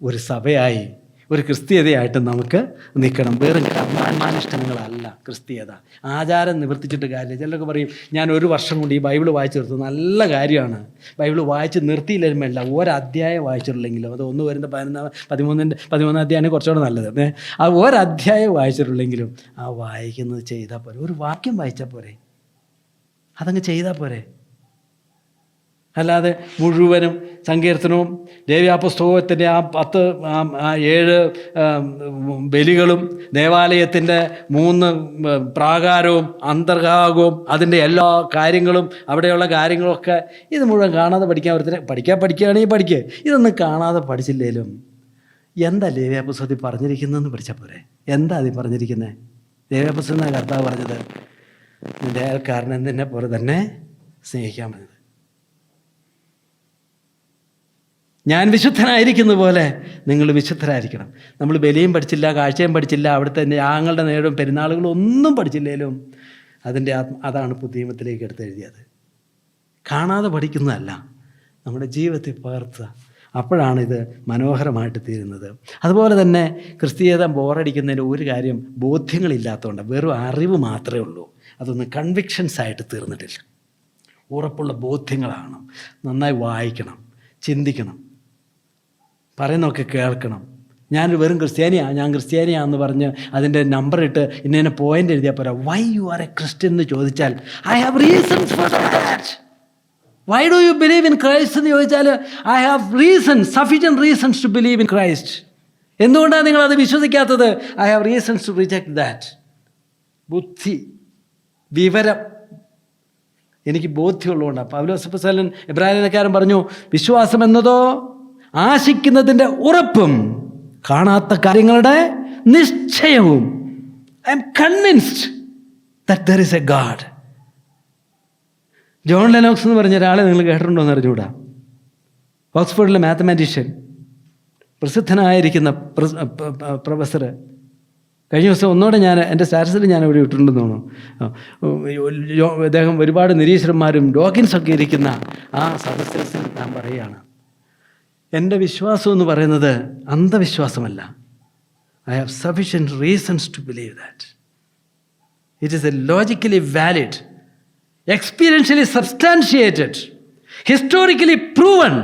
ഒരു സഭയായി, ഒരു ക്രിസ്തീയതയായിട്ട് നമുക്ക് നിൽക്കണം. വേറെ കർമാനുഷ്ഠാനങ്ങളല്ല ക്രിസ്തീയത. ആചാരം നിവർത്തിച്ചിട്ട് കാര്യമില്ല. ചിലരൊക്കെ പറയും, ഞാൻ 1 വർഷം കൊണ്ട് ഈ ബൈബിൾ വായിച്ചു നിർത്തും. നല്ല കാര്യമാണ്. ബൈബിൾ വായിച്ച് നിർത്തിയില്ലെങ്കിലല്ല, ഒരധ്യായം വായിച്ചിട്ടുള്ളെങ്കിലും, അത് 1 വരുന്ന 13 അധ്യായം കുറച്ചുകൂടെ നല്ലത്. ആ ഒരധ്യായം വായിച്ചിട്ടുള്ളെങ്കിലും ആ വായിക്കുന്നത് ചെയ്താൽ പോരെ. ഒരു വാക്യം വായിച്ചാൽ പോരെ, അതങ്ങ് ചെയ്താൽ പോരെ. അല്ലാതെ മുഴുവനും സങ്കീർത്തനവും ലേവ്യാപുസ്തകത്തിൻ്റെ ആ 7 ബലികളും ദേവാലയത്തിൻ്റെ 3 പ്രാകാരവും അന്തർഭാഗവും അതിൻ്റെ എല്ലാ കാര്യങ്ങളും അവിടെയുള്ള കാര്യങ്ങളൊക്കെ ഇത് മുഴുവൻ കാണാതെ പഠിക്കാൻ പഠിക്കുകയാണെങ്കിൽ പഠിക്കുക. ഇതൊന്നും കാണാതെ പഠിച്ചില്ലേലും എന്താ ലേവ്യാപുസ്തകത്തിൽ പറഞ്ഞിരിക്കുന്നതെന്ന് പഠിച്ചാൽ പോരെ. എന്താ അതിൽ പറഞ്ഞിരിക്കുന്നത്? ലേവ്യാപുസ്തകം കർത്താവ് പറഞ്ഞത്, നിൻ്റെ അയൽക്കാരനെ നിന്നെ പോലെ തന്നെ സ്നേഹിക്കാൻ പറഞ്ഞത്. ഞാൻ വിശുദ്ധനായിരിക്കുന്ന പോലെ നിങ്ങൾ വിശുദ്ധരായിരിക്കണം. നമ്മൾ ബലിയും പഠിച്ചില്ല, കാഴ്ചയും പഠിച്ചില്ല, അവിടുത്തെ യാഗങ്ങളുടെ നേടും പെരുന്നാളുകളും ഒന്നും പഠിച്ചില്ലേലും അതാണ് പുതിയമത്തിലേക്ക് എടുത്തെഴുതിയത്. കാണാതെ പഠിക്കുന്നതല്ല, നമ്മുടെ ജീവിതത്തിൽ പകർത്തുക. അപ്പോഴാണ് ഇത് മനോഹരമായിട്ട് തീരുന്നത്. അതുപോലെ തന്നെ ക്രിസ്തീയത ബോറടിക്കുന്നതിന് ഒരു കാര്യം, ബോധ്യങ്ങളില്ലാത്തതുകൊണ്ട്. വെറും അറിവ് മാത്രമേ ഉള്ളൂ. അതൊന്നും കൺവിക്ഷൻസായിട്ട് തീർന്നിട്ടില്ല. ഉറപ്പുള്ള ബോധ്യങ്ങളാണ്. നന്നായി വായിക്കണം, ചിന്തിക്കണം, പറയുന്നതൊക്കെ കേൾക്കണം. ഞാനൊരു വെറും ഞാൻ ക്രിസ്ത്യാനിയാണെന്ന് പറഞ്ഞ് അതിൻ്റെ നമ്പർ ഇട്ട് ഇന്ന പോയിൻ്റ് എഴുതിയാൽ പോരാ. Why you are a Christian എന്ന് ചോദിച്ചാൽ I have reasons for that. Why do you believe in Christ എന്ന് ചോദിച്ചാൽ I have sufficient reasons to believe in Christ. എന്തുകൊണ്ടാണ് നിങ്ങളത് വിശ്വസിക്കാത്തത്? I have reasons to reject that. ബുദ്ധി, വിവരം എനിക്ക് ബോധ്യമുള്ളതുകൊണ്ടാണ്. പൗലോസ് അപ്പോസ്തലൻ എബ്രായക്കാരൻ പറഞ്ഞു, വിശ്വാസം എന്നതോ ആശിക്കുന്നതിൻ്റെ ഉറപ്പും കാണാത്ത കാര്യങ്ങളുടെ നിശ്ചയവും. I am convinced that there is a God. John Lennox എന്ന് പറഞ്ഞ ഒരാളെ നിങ്ങൾ കേട്ടിട്ടുണ്ടോ എന്ന് അറിഞ്ഞുകൂടാ. ഓക്സ്ഫോർഡിലെ മാത്തമാറ്റീഷ്യൻ, പ്രസിദ്ധനായിരിക്കുന്ന പ്രൊഫസർ. കഴിഞ്ഞ ദിവസം ഒന്നുകൂടെ എൻ്റെ സ്റ്റാറ്റസിൽ ഞാൻ ഇവിടെ ഇട്ടിട്ടുണ്ടെന്ന് തോന്നുന്നു. അദ്ദേഹം ഒരുപാട് നിരീശ്വരന്മാരും ഡോക്കിൻസൊക്കെ ഇരിക്കുന്ന ആ സദസ്സിൽ ഞാൻ പറയുകയാണ്, എൻ്റെ വിശ്വാസം എന്ന് പറയുന്നത് അന്ധവിശ്വാസമല്ല. I have sufficient reasons to believe that. It is a logically valid, experientially substantiated, historically proven,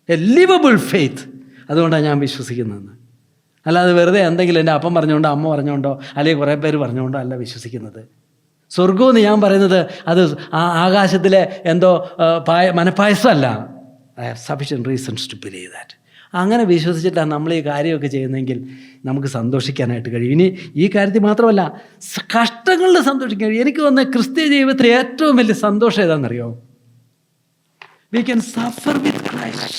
a livable faith. അതുകൊണ്ടാണ് ഞാൻ വിശ്വസിക്കുന്നതെന്ന്. അല്ലാതെ വെറുതെ എന്തെങ്കിലും എൻ്റെ അപ്പം പറഞ്ഞുകൊണ്ടോ അമ്മ പറഞ്ഞുകൊണ്ടോ അല്ലെങ്കിൽ കുറേ പേര് പറഞ്ഞുകൊണ്ടോ അല്ല വിശ്വസിക്കുന്നത്. സ്വർഗമെന്ന് ഞാൻ പറയുന്നത് അത് ആകാശത്തിലെ എന്തോ മനപ്പായസമല്ല. I have sufficient reasons to believe that. അങ്ങനെ വിശ്വസിച്ചിട്ടാണ് നമ്മൾ ഈ കാര്യമൊക്കെ ചെയ്യുന്നതെങ്കിൽ നമുക്ക് സന്തോഷിക്കാനായിട്ട് കഴിയും. ഇനി ഈ കാര്യത്തിൽ മാത്രമല്ല, കഷ്ടങ്ങളിൽ സന്തോഷിക്കാൻ. എനിക്ക് തോന്നുന്നത് ക്രിസ്തീയ ജീവിതത്തിൽ ഏറ്റവും വലിയ സന്തോഷം ഏതാണെന്നറിയോ? We can suffer with Christ.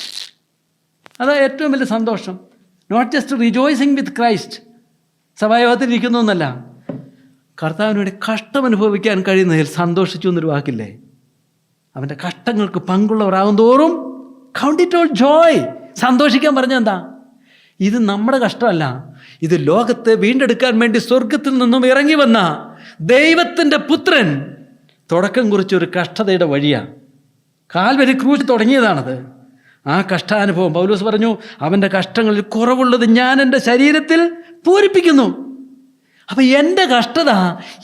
അതാണ് ഏറ്റവും വലിയ സന്തോഷം. Not just rejoicing with Christ, സഭായോഗത്തിൽ ഇരിക്കുന്നൊന്നല്ല, കർത്താവിന് വേണ്ടി കഷ്ടം അനുഭവിക്കാൻ കഴിയുന്നതിൽ സന്തോഷിച്ചു എന്നൊരു വാക്കില്ലേ? അവൻ്റെ കഷ്ടങ്ങൾക്ക് പങ്കുള്ളവരാകും തോറും കൗണ്ട് ഇറ്റ് ഓൾ ജോയ്. സന്തോഷിക്കാൻ പറഞ്ഞ എന്താ? ഇത് നമ്മുടെ കഷ്ടമല്ല, ഇത് ലോകത്തെ വീണ്ടെടുക്കാൻ വേണ്ടി സ്വർഗത്തിൽ നിന്നും ഇറങ്ങി വന്ന ദൈവത്തിൻ്റെ പുത്രൻ തുടക്കം കുറിച്ചൊരു കഷ്ടതയുടെ വഴിയാണ്. കാൽവരി ക്രൂശ് തുടങ്ങിയതാണത്. ആ കഷ്ടാനുഭവം പൗലോസ് പറഞ്ഞു, അവൻ്റെ കഷ്ടങ്ങളിൽ കുറവുള്ളത് ഞാൻ എൻ്റെ ശരീരത്തിൽ പൂരിപ്പിക്കുന്നു. അപ്പം എൻ്റെ കഷ്ടത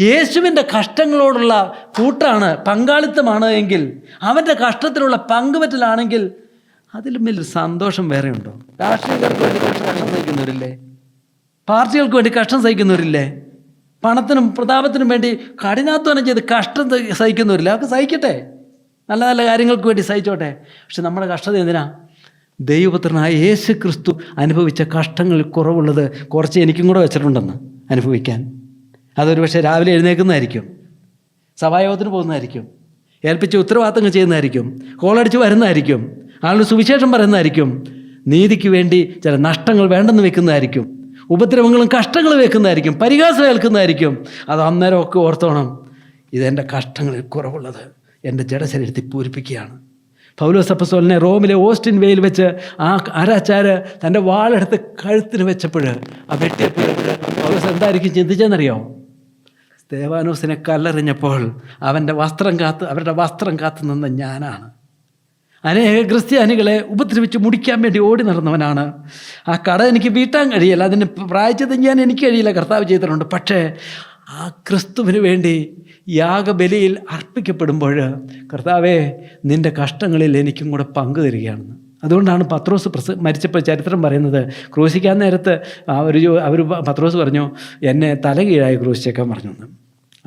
യേശുവിൻ്റെ കഷ്ടങ്ങളോടുള്ള കൂട്ടാണ്, പങ്കാളിത്തമാണ് എങ്കിൽ, അവൻ്റെ കഷ്ടത്തിലുള്ള പങ്കുപറ്റലാണെങ്കിൽ അതിലും വലിയ സന്തോഷം വേറെ ഉണ്ടോ? രാഷ്ട്രീയക്കാർക്ക് വേണ്ടി കഷ്ടം സഹിക്കുന്നവരില്ലേ? പാർട്ടികൾക്ക് വേണ്ടി കഷ്ടം സഹിക്കുന്നവരില്ലേ? പണത്തിനും പ്രതാപത്തിനും വേണ്ടി കഠിനാധ്വാനം ചെയ്ത് കഷ്ടം സഹിക്കുന്നവരില്ല. അവർക്ക് സഹിക്കട്ടെ, നല്ല നല്ല കാര്യങ്ങൾക്ക് വേണ്ടി സഹിച്ചോട്ടെ. പക്ഷെ നമ്മുടെ കഷ്ടത എന്തിനാ? ദൈവപുത്രനായ യേശു ക്രിസ്തു അനുഭവിച്ച കഷ്ടങ്ങളിൽ കുറവുള്ളത് കുറച്ച് എനിക്കും കൂടെ വെച്ചിട്ടുണ്ടെന്ന് അനുഭവിക്കാൻ. അതൊരു പക്ഷേ രാവിലെ എഴുന്നേൽക്കുന്നതായിരിക്കും, സഭായോഗത്തിന് പോകുന്നതായിരിക്കും, ഏൽപ്പിച്ച ഉത്തരവാദിത്തങ്ങൾ ചെയ്യുന്നതായിരിക്കും, കോളടിച്ച് വരുന്നതായിരിക്കും, ആളുകൾ സുവിശേഷം പറയുന്നതായിരിക്കും, നീതിക്ക് വേണ്ടി ചില നഷ്ടങ്ങൾ വേണ്ടെന്ന് വെക്കുന്നതായിരിക്കും, ഉപദ്രവങ്ങളും കഷ്ടങ്ങളും വെക്കുന്നതായിരിക്കും, പരിഹാസം ഏൽക്കുന്നതായിരിക്കും. അത് അന്നേരമൊക്കെ ഓർത്തോണം, ഇതെൻ്റെ കഷ്ടങ്ങളിൽ കുറവുള്ളത് എൻ്റെ ജഡശരീരത്തിൽ പൂരിപ്പിക്കുകയാണ്. പൗലോസ് അപ്പോസ്തലനെ റോമിലെ ഓസ്റ്റിൻ വേയിൽ വെച്ച് ആ ആരാച്ചാര് തൻ്റെ വാളെടുത്ത് കഴുത്തിന് വെച്ചപ്പോൾ, ആ വെട്ടിയപ്പോൾ പൗലോസ് എന്തായിരിക്കും ചിന്തിച്ചെന്നറിയോ? സ്തേവാനോസിനെ കല്ലെറിഞ്ഞപ്പോൾ അവരുടെ വസ്ത്രം കാത്തു നിന്ന ഞാനാണ്. അനേക ക്രിസ്ത്യാനികളെ ഉപദ്രവിച്ച് മുടിക്കാൻ വേണ്ടി ഓടി നടന്നവനാണ്. ആ കട എനിക്ക് വീട്ടാൻ കഴിയില്ല, അതിന് പ്രായച്ചിത്തം ചെയ്യാൻ എനിക്ക് കഴിയില്ല, കർത്താവ് ചെയ്തിട്ടുണ്ട്. പക്ഷേ ആ ക്രിസ്തുവിന് വേണ്ടി യാഗബലിയിൽ അർപ്പിക്കപ്പെടുമ്പോൾ, കർത്താവേ നിൻ്റെ കഷ്ടങ്ങളിൽ എനിക്കും കൂടെ പങ്കു തരികയാണെന്ന്. അതുകൊണ്ടാണ് പത്രോസ് മരിച്ചപ്പോൾ ചരിത്രം പറയുന്നത്, ക്രൂശിക്കാൻ നേരത്ത് അവർ പത്രോസ് പറഞ്ഞു, എന്നെ തലകീഴായി ക്രൂശിച്ചേക്കാൻ പറഞ്ഞു എന്ന്.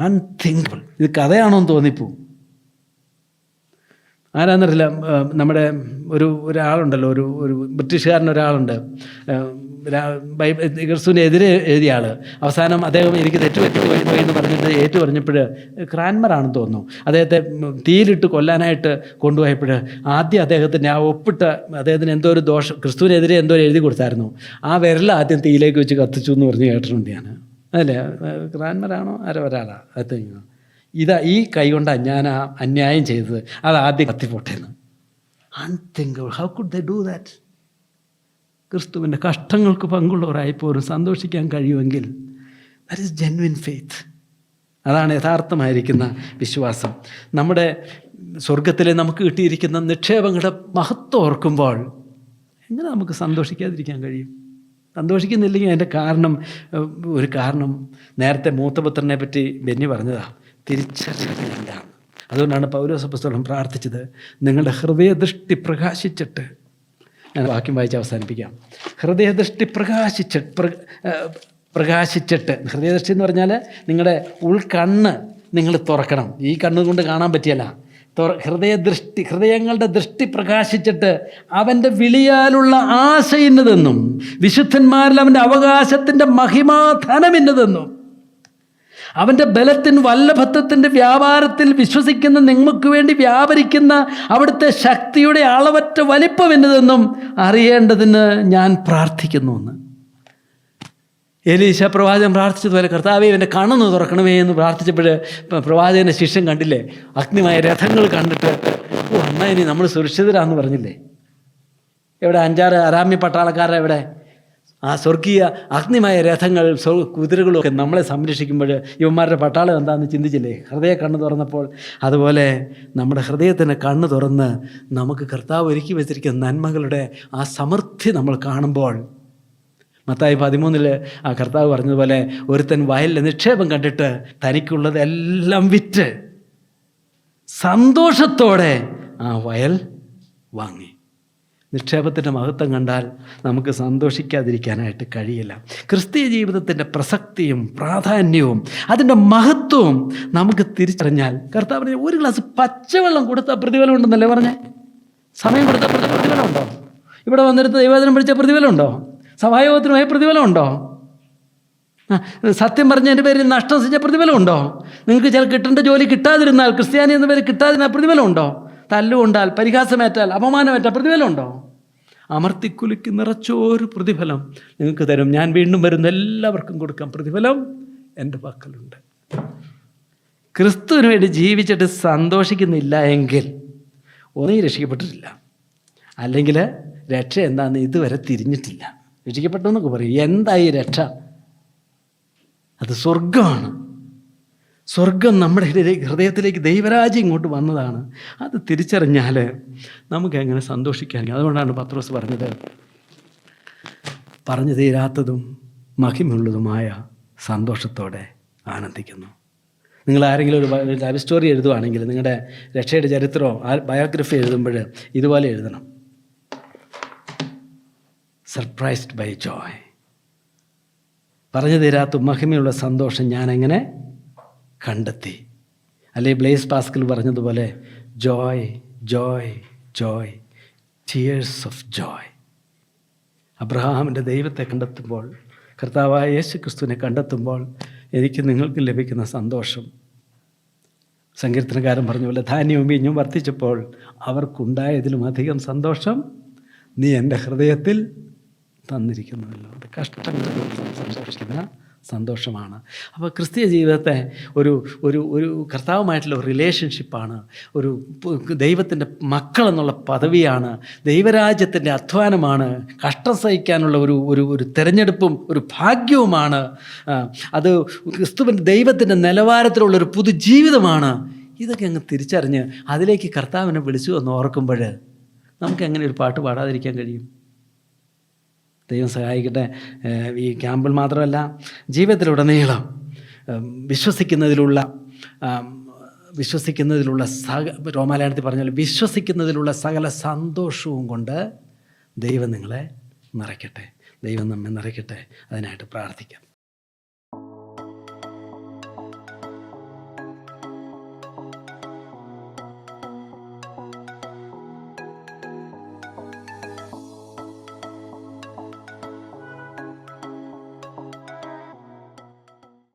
അൺതിങ്കബിൾ. ഇത് കഥയാണോ എന്ന് തോന്നിപ്പോവും. ആരാന്നറിയില്ല, നമ്മുടെ ഒരാളുണ്ടല്ലോ, ഒരു ബ്രിട്ടീഷുകാരനൊരാളുണ്ട്, ക്രിസ്തുവിൻ്റെ എതിരെ എഴുതിയ ആൾ. അവസാനം അദ്ദേഹം എനിക്ക് തെറ്റുപറ്റിപ്പോയി എന്ന് പറഞ്ഞിട്ട് ഏറ്റു പറഞ്ഞപ്പോൾ, ക്രാൻമറാണെന്ന് തോന്നുന്നു, അദ്ദേഹത്തെ തീയിലിട്ട് കൊല്ലാനായിട്ട് കൊണ്ടുപോയപ്പോൾ ആദ്യം അദ്ദേഹത്തിൻ്റെ ആ അദ്ദേഹത്തിന് എന്തോ ഒരു ദോഷം, ക്രിസ്തുവിനെതിരെ എന്തോ എഴുതി കൊടുത്തായിരുന്നു, ആ വിരൽ ആദ്യം തീയിലേക്ക് വെച്ച് കത്തിച്ചു എന്ന് പറഞ്ഞ് കേട്ടിട്ടുണ്ട് ഞാൻ. അതല്ലേ, ക്രാൻമറാണോ ഒരാളാണ് അദ്ദേഹം. ഈ കൈ കൊണ്ടാണ് ഞാൻ ആ അന്യായം ചെയ്തത്, അത് ആദ്യം കത്തിപ്പോട്ടേന്ന്. Unthinkable. How could they do that? ക്രിസ്തുവിൻ്റെ കഷ്ടങ്ങൾക്ക് പങ്കുള്ളവരായിപ്പോലും സന്തോഷിക്കാൻ കഴിയുമെങ്കിൽ ദാറ്റ് ഈസ് ജെന്വിൻ ഫെയ്ത്ത്. അതാണ് യഥാർത്ഥമായിരിക്കുന്ന വിശ്വാസം. നമ്മുടെ സ്വർഗത്തിലെ നമുക്ക് കിട്ടിയിരിക്കുന്ന നിക്ഷേപങ്ങളുടെ മഹത്വം ഓർക്കുമ്പോൾ എങ്ങനെ നമുക്ക് സന്തോഷിക്കാതിരിക്കാൻ കഴിയും? സന്തോഷിക്കുന്നില്ലെങ്കിൽ അതിൻ്റെ ഒരു കാരണം നേരത്തെ മൂത്തപുത്രനെ പറ്റി ബെന്നി പറഞ്ഞതാണ്, തിരിച്ചറിവില്ല. അതുകൊണ്ടാണ് പൗലോസ് അപ്പോസ്തലൻ പ്രാർത്ഥിച്ചത്, നിങ്ങളുടെ ഹൃദയദൃഷ്ടി പ്രകാശിച്ചിട്ട്. ഞാൻ വാക്യം വായിച്ച് അവസാനിപ്പിക്കാം. ഹൃദയദൃഷ്ടി പ്രകാശിച്ചിട്ട്. ഹൃദയദൃഷ്ടി എന്ന് പറഞ്ഞാൽ നിങ്ങളുടെ ഉൾക്കണ്ണ് നിങ്ങൾ തുറക്കണം. ഈ കണ്ണുകൊണ്ട് കാണാൻ പറ്റിയല്ല. ഹൃദയങ്ങളുടെ ദൃഷ്ടി പ്രകാശിച്ചിട്ട് അവൻ്റെ വിളിയാലുള്ള ആശ ഇന്നതെന്നും വിശുദ്ധന്മാരിൽ അവൻ്റെ അവകാശത്തിൻ്റെ മഹിമാധനം ഇന്നതെന്നും അവൻ്റെ ബലത്തിൻ വല്ലഭത്വത്തിൻ്റെ വ്യാപാരത്തിൽ വിശ്വസിക്കുന്ന നിങ്ങൾക്ക് വേണ്ടി വ്യാപരിക്കുന്ന അവിടുത്തെ ശക്തിയുടെ അളവറ്റ വലിപ്പം എന്നതെന്നും അറിയേണ്ടതിന് ഞാൻ പ്രാർത്ഥിക്കുന്നു എന്ന്. എലീശ പ്രവാചകൻ പ്രാർത്ഥിച്ചതുപോലെ, കർത്താവേ ഇവൻ്റെ കണ്ണൊന്ന് തുറക്കണമേ എന്ന് പ്രാർത്ഥിച്ചപ്പോൾ പ്രവാചകൻ്റെ ശിഷ്യൻ കണ്ടില്ലേ, അഗ്നിമയ രഥങ്ങൾ കണ്ടിട്ട്, അന്നാ ഇനി നമ്മൾ സുരക്ഷിതരാന്ന് പറഞ്ഞില്ലേ. എവിടെ 5-6 അരാമ്യ പട്ടാളക്കാരെ എവിടെ? ആ സ്വർഗീയ അഗ്നിമയ രഥങ്ങൾ കുതിരകളും ഒക്കെ നമ്മളെ സംരക്ഷിക്കുമ്പോൾ ഇവന്മാരുടെ പട്ടാളം എന്താണെന്ന് ചിന്തിച്ചില്ലേ ഹൃദയ കണ്ണ് തുറന്നപ്പോൾ? അതുപോലെ നമ്മുടെ ഹൃദയത്തിന് കണ്ണ് തുറന്ന് നമുക്ക് കർത്താവ് ഒരുക്കി വെച്ചിരിക്കുന്ന നന്മകളുടെ ആ സമൃദ്ധി നമ്മൾ കാണുമ്പോൾ, മത്തായി 13 ആ കർത്താവ് പറഞ്ഞതുപോലെ, ഒരുത്തൻ വയലിലെ നിക്ഷേപം കണ്ടിട്ട് തനിക്കുള്ളതെല്ലാം വിറ്റ് സന്തോഷത്തോടെ ആ വയൽ വാങ്ങി. നിക്ഷേപത്തിൻ്റെ മഹത്വം കണ്ടാൽ നമുക്ക് സന്തോഷിക്കാതിരിക്കാനായിട്ട് കഴിയില്ല. ക്രിസ്തീയ ജീവിതത്തിൻ്റെ പ്രസക്തിയും പ്രാധാന്യവും അതിൻ്റെ മഹത്വവും നമുക്ക് തിരിച്ചറിഞ്ഞാൽ, കർത്താവ് പറഞ്ഞ ഒരു ഗ്ലാസ് പച്ചവെള്ളം കൊടുത്താൽ പ്രതിഫലം ഉണ്ടെന്നല്ലേ പറഞ്ഞേ? സമയം കൊടുത്താൽ പ്രതിഫലം ഉണ്ടോ? ഇവിടെ വന്നിരുന്ന് ദൈവവചനം പഠിച്ച പ്രതിഫലം ഉണ്ടോ? സഭായോഗത്തിനുമായി പ്രതിഫലം ഉണ്ടോ? സത്യം പറഞ്ഞതിൻ്റെ പേരിൽ നഷ്ടം സഹിച്ച പ്രതിഫലം ഉണ്ടോ? നിങ്ങൾക്ക് ചില കിട്ടേണ്ട ജോലി കിട്ടാതിരുന്നാൽ, ക്രിസ്ത്യാനി എന്ന പേര് കിട്ടാതിരുന്നാൽ പ്രതിഫലം ഉണ്ടോ? തല്ലുകൊണ്ടാൽ, പരിഹാസമേറ്റാൽ, അപമാനമേറ്റാൽ പ്രതിഫലം ഉണ്ടോ? അമർത്തിക്കുലുക്കി നിറച്ചൊരു പ്രതിഫലം നിങ്ങൾക്ക് തരും. ഞാൻ വീണ്ടും വരുന്ന എല്ലാവർക്കും കൊടുക്കാം പ്രതിഫലം എൻ്റെ പക്കലുണ്ട്. ക്രിസ്തുവിന് വേണ്ടി ജീവിച്ചിട്ട് സന്തോഷിക്കുന്നില്ല എങ്കിൽ ഒന്നീ രക്ഷിക്കപ്പെട്ടിട്ടില്ല, അല്ലെങ്കിൽ രക്ഷ എന്താണെന്ന് ഇതുവരെ തിരിഞ്ഞിട്ടില്ല. രക്ഷിക്കപ്പെട്ടു എന്നൊക്കെ പറയും. എന്തായി രക്ഷ? അത് സ്വർഗമാണ്. സ്വർഗം നമ്മുടെ ഹൃദയത്തിലേക്ക് ദൈവരാജ്യം ഇങ്ങോട്ട് വന്നതാണ്. അത് തിരിച്ചറിഞ്ഞാൽ നമുക്ക് എങ്ങനെ സന്തോഷിക്കാൻ. അതുകൊണ്ടാണ് പത്രോസ് പറഞ്ഞത്, പറഞ്ഞു തീരാത്തതും മഹിമുള്ളതുമായ സന്തോഷത്തോടെ ആനന്ദിക്കുന്നു. നിങ്ങൾ ആരെങ്കിലും ഒരു ലൈഫ് സ്റ്റോറി എഴുതുവാണെങ്കിൽ, നിങ്ങളുടെ രക്ഷയുടെ ചരിത്രമോ ബയോഗ്രഫി എഴുതുമ്പോൾ ഇതുപോലെ എഴുതണം: സർപ്രൈസ്ഡ് ബൈ ജോയ്. പറഞ്ഞു തീരാത്ത മഹിമയുള്ള സന്തോഷം ഞാൻ എങ്ങനെ കണ്ടെത്തി. അല്ലെ ബ്ലേസ് പാസ്കൽ പറഞ്ഞതുപോലെ, Joy joy Joy, tears of Joy. അബ്രഹാമിൻ്റെ ദൈവത്തെ കണ്ടെത്തുമ്പോൾ, കർത്താവായ യേശു ക്രിസ്തുവിനെ കണ്ടെത്തുമ്പോൾ എനിക്ക് നിങ്ങൾക്ക് ലഭിക്കുന്ന സന്തോഷം, സങ്കീർത്തനക്കാരൻ പറഞ്ഞ പോലെ, ധാന്യവും വീഞ്ഞും വർദ്ധിച്ചപ്പോൾ അവർക്കുണ്ടായതിലും അധികം സന്തോഷം നീ എൻ്റെ ഹൃദയത്തിൽ തന്നിരിക്കുന്നുവല്ലോ. അത് കഷ്ടങ്ങളിൽ സന്തോഷിക്കുന്ന സന്തോഷമാണ്. അപ്പോൾ ക്രിസ്തീയ ജീവിതത്തെ ഒരു ഒരു ഒരു കർത്താവുമായിട്ടുള്ള ഒരു റിലേഷൻഷിപ്പാണ്, ഒരു ദൈവത്തിൻ്റെ മക്കളെന്നുള്ള പദവിയാണ്, ദൈവരാജ്യത്തിൻ്റെ അധ്വാനമാണ്, കഷ്ടം സഹിക്കാനുള്ള ഒരു ഒരു ഒരു തിരഞ്ഞെടുപ്പും ഒരു ഭാഗ്യവുമാണ്. അത് ക്രിസ്തുവിൻ്റെ ദൈവത്തിൻ്റെ നിലവാരത്തിലുള്ളൊരു പുതുജീവിതമാണ്. ഇതൊക്കെ അങ്ങ് തിരിച്ചറിഞ്ഞ് അതിലേക്ക് കർത്താവിനെ വിളിച്ചു എന്ന് ഓർക്കുമ്പോൾ നമുക്ക് എങ്ങനെ ഒരു പാട്ട് പാടാതിരിക്കാൻ കഴിയും? ദൈവം സഹായിക്കട്ടെ. ഈ ക്യാമ്പിൽ മാത്രമല്ല, ജീവിതത്തിലുടനീളം വിശ്വസിക്കുന്നതിലുള്ള റോമാലയത്തിൽ പറഞ്ഞാൽ വിശ്വസിക്കുന്നതിലുള്ള സകല സന്തോഷവും കൊണ്ട് ദൈവം നിങ്ങളെ നിറയ്ക്കട്ടെ. ദൈവം നമ്മെ നിറയ്ക്കട്ടെ. അതിനായിട്ട് പ്രാർത്ഥിക്കാം.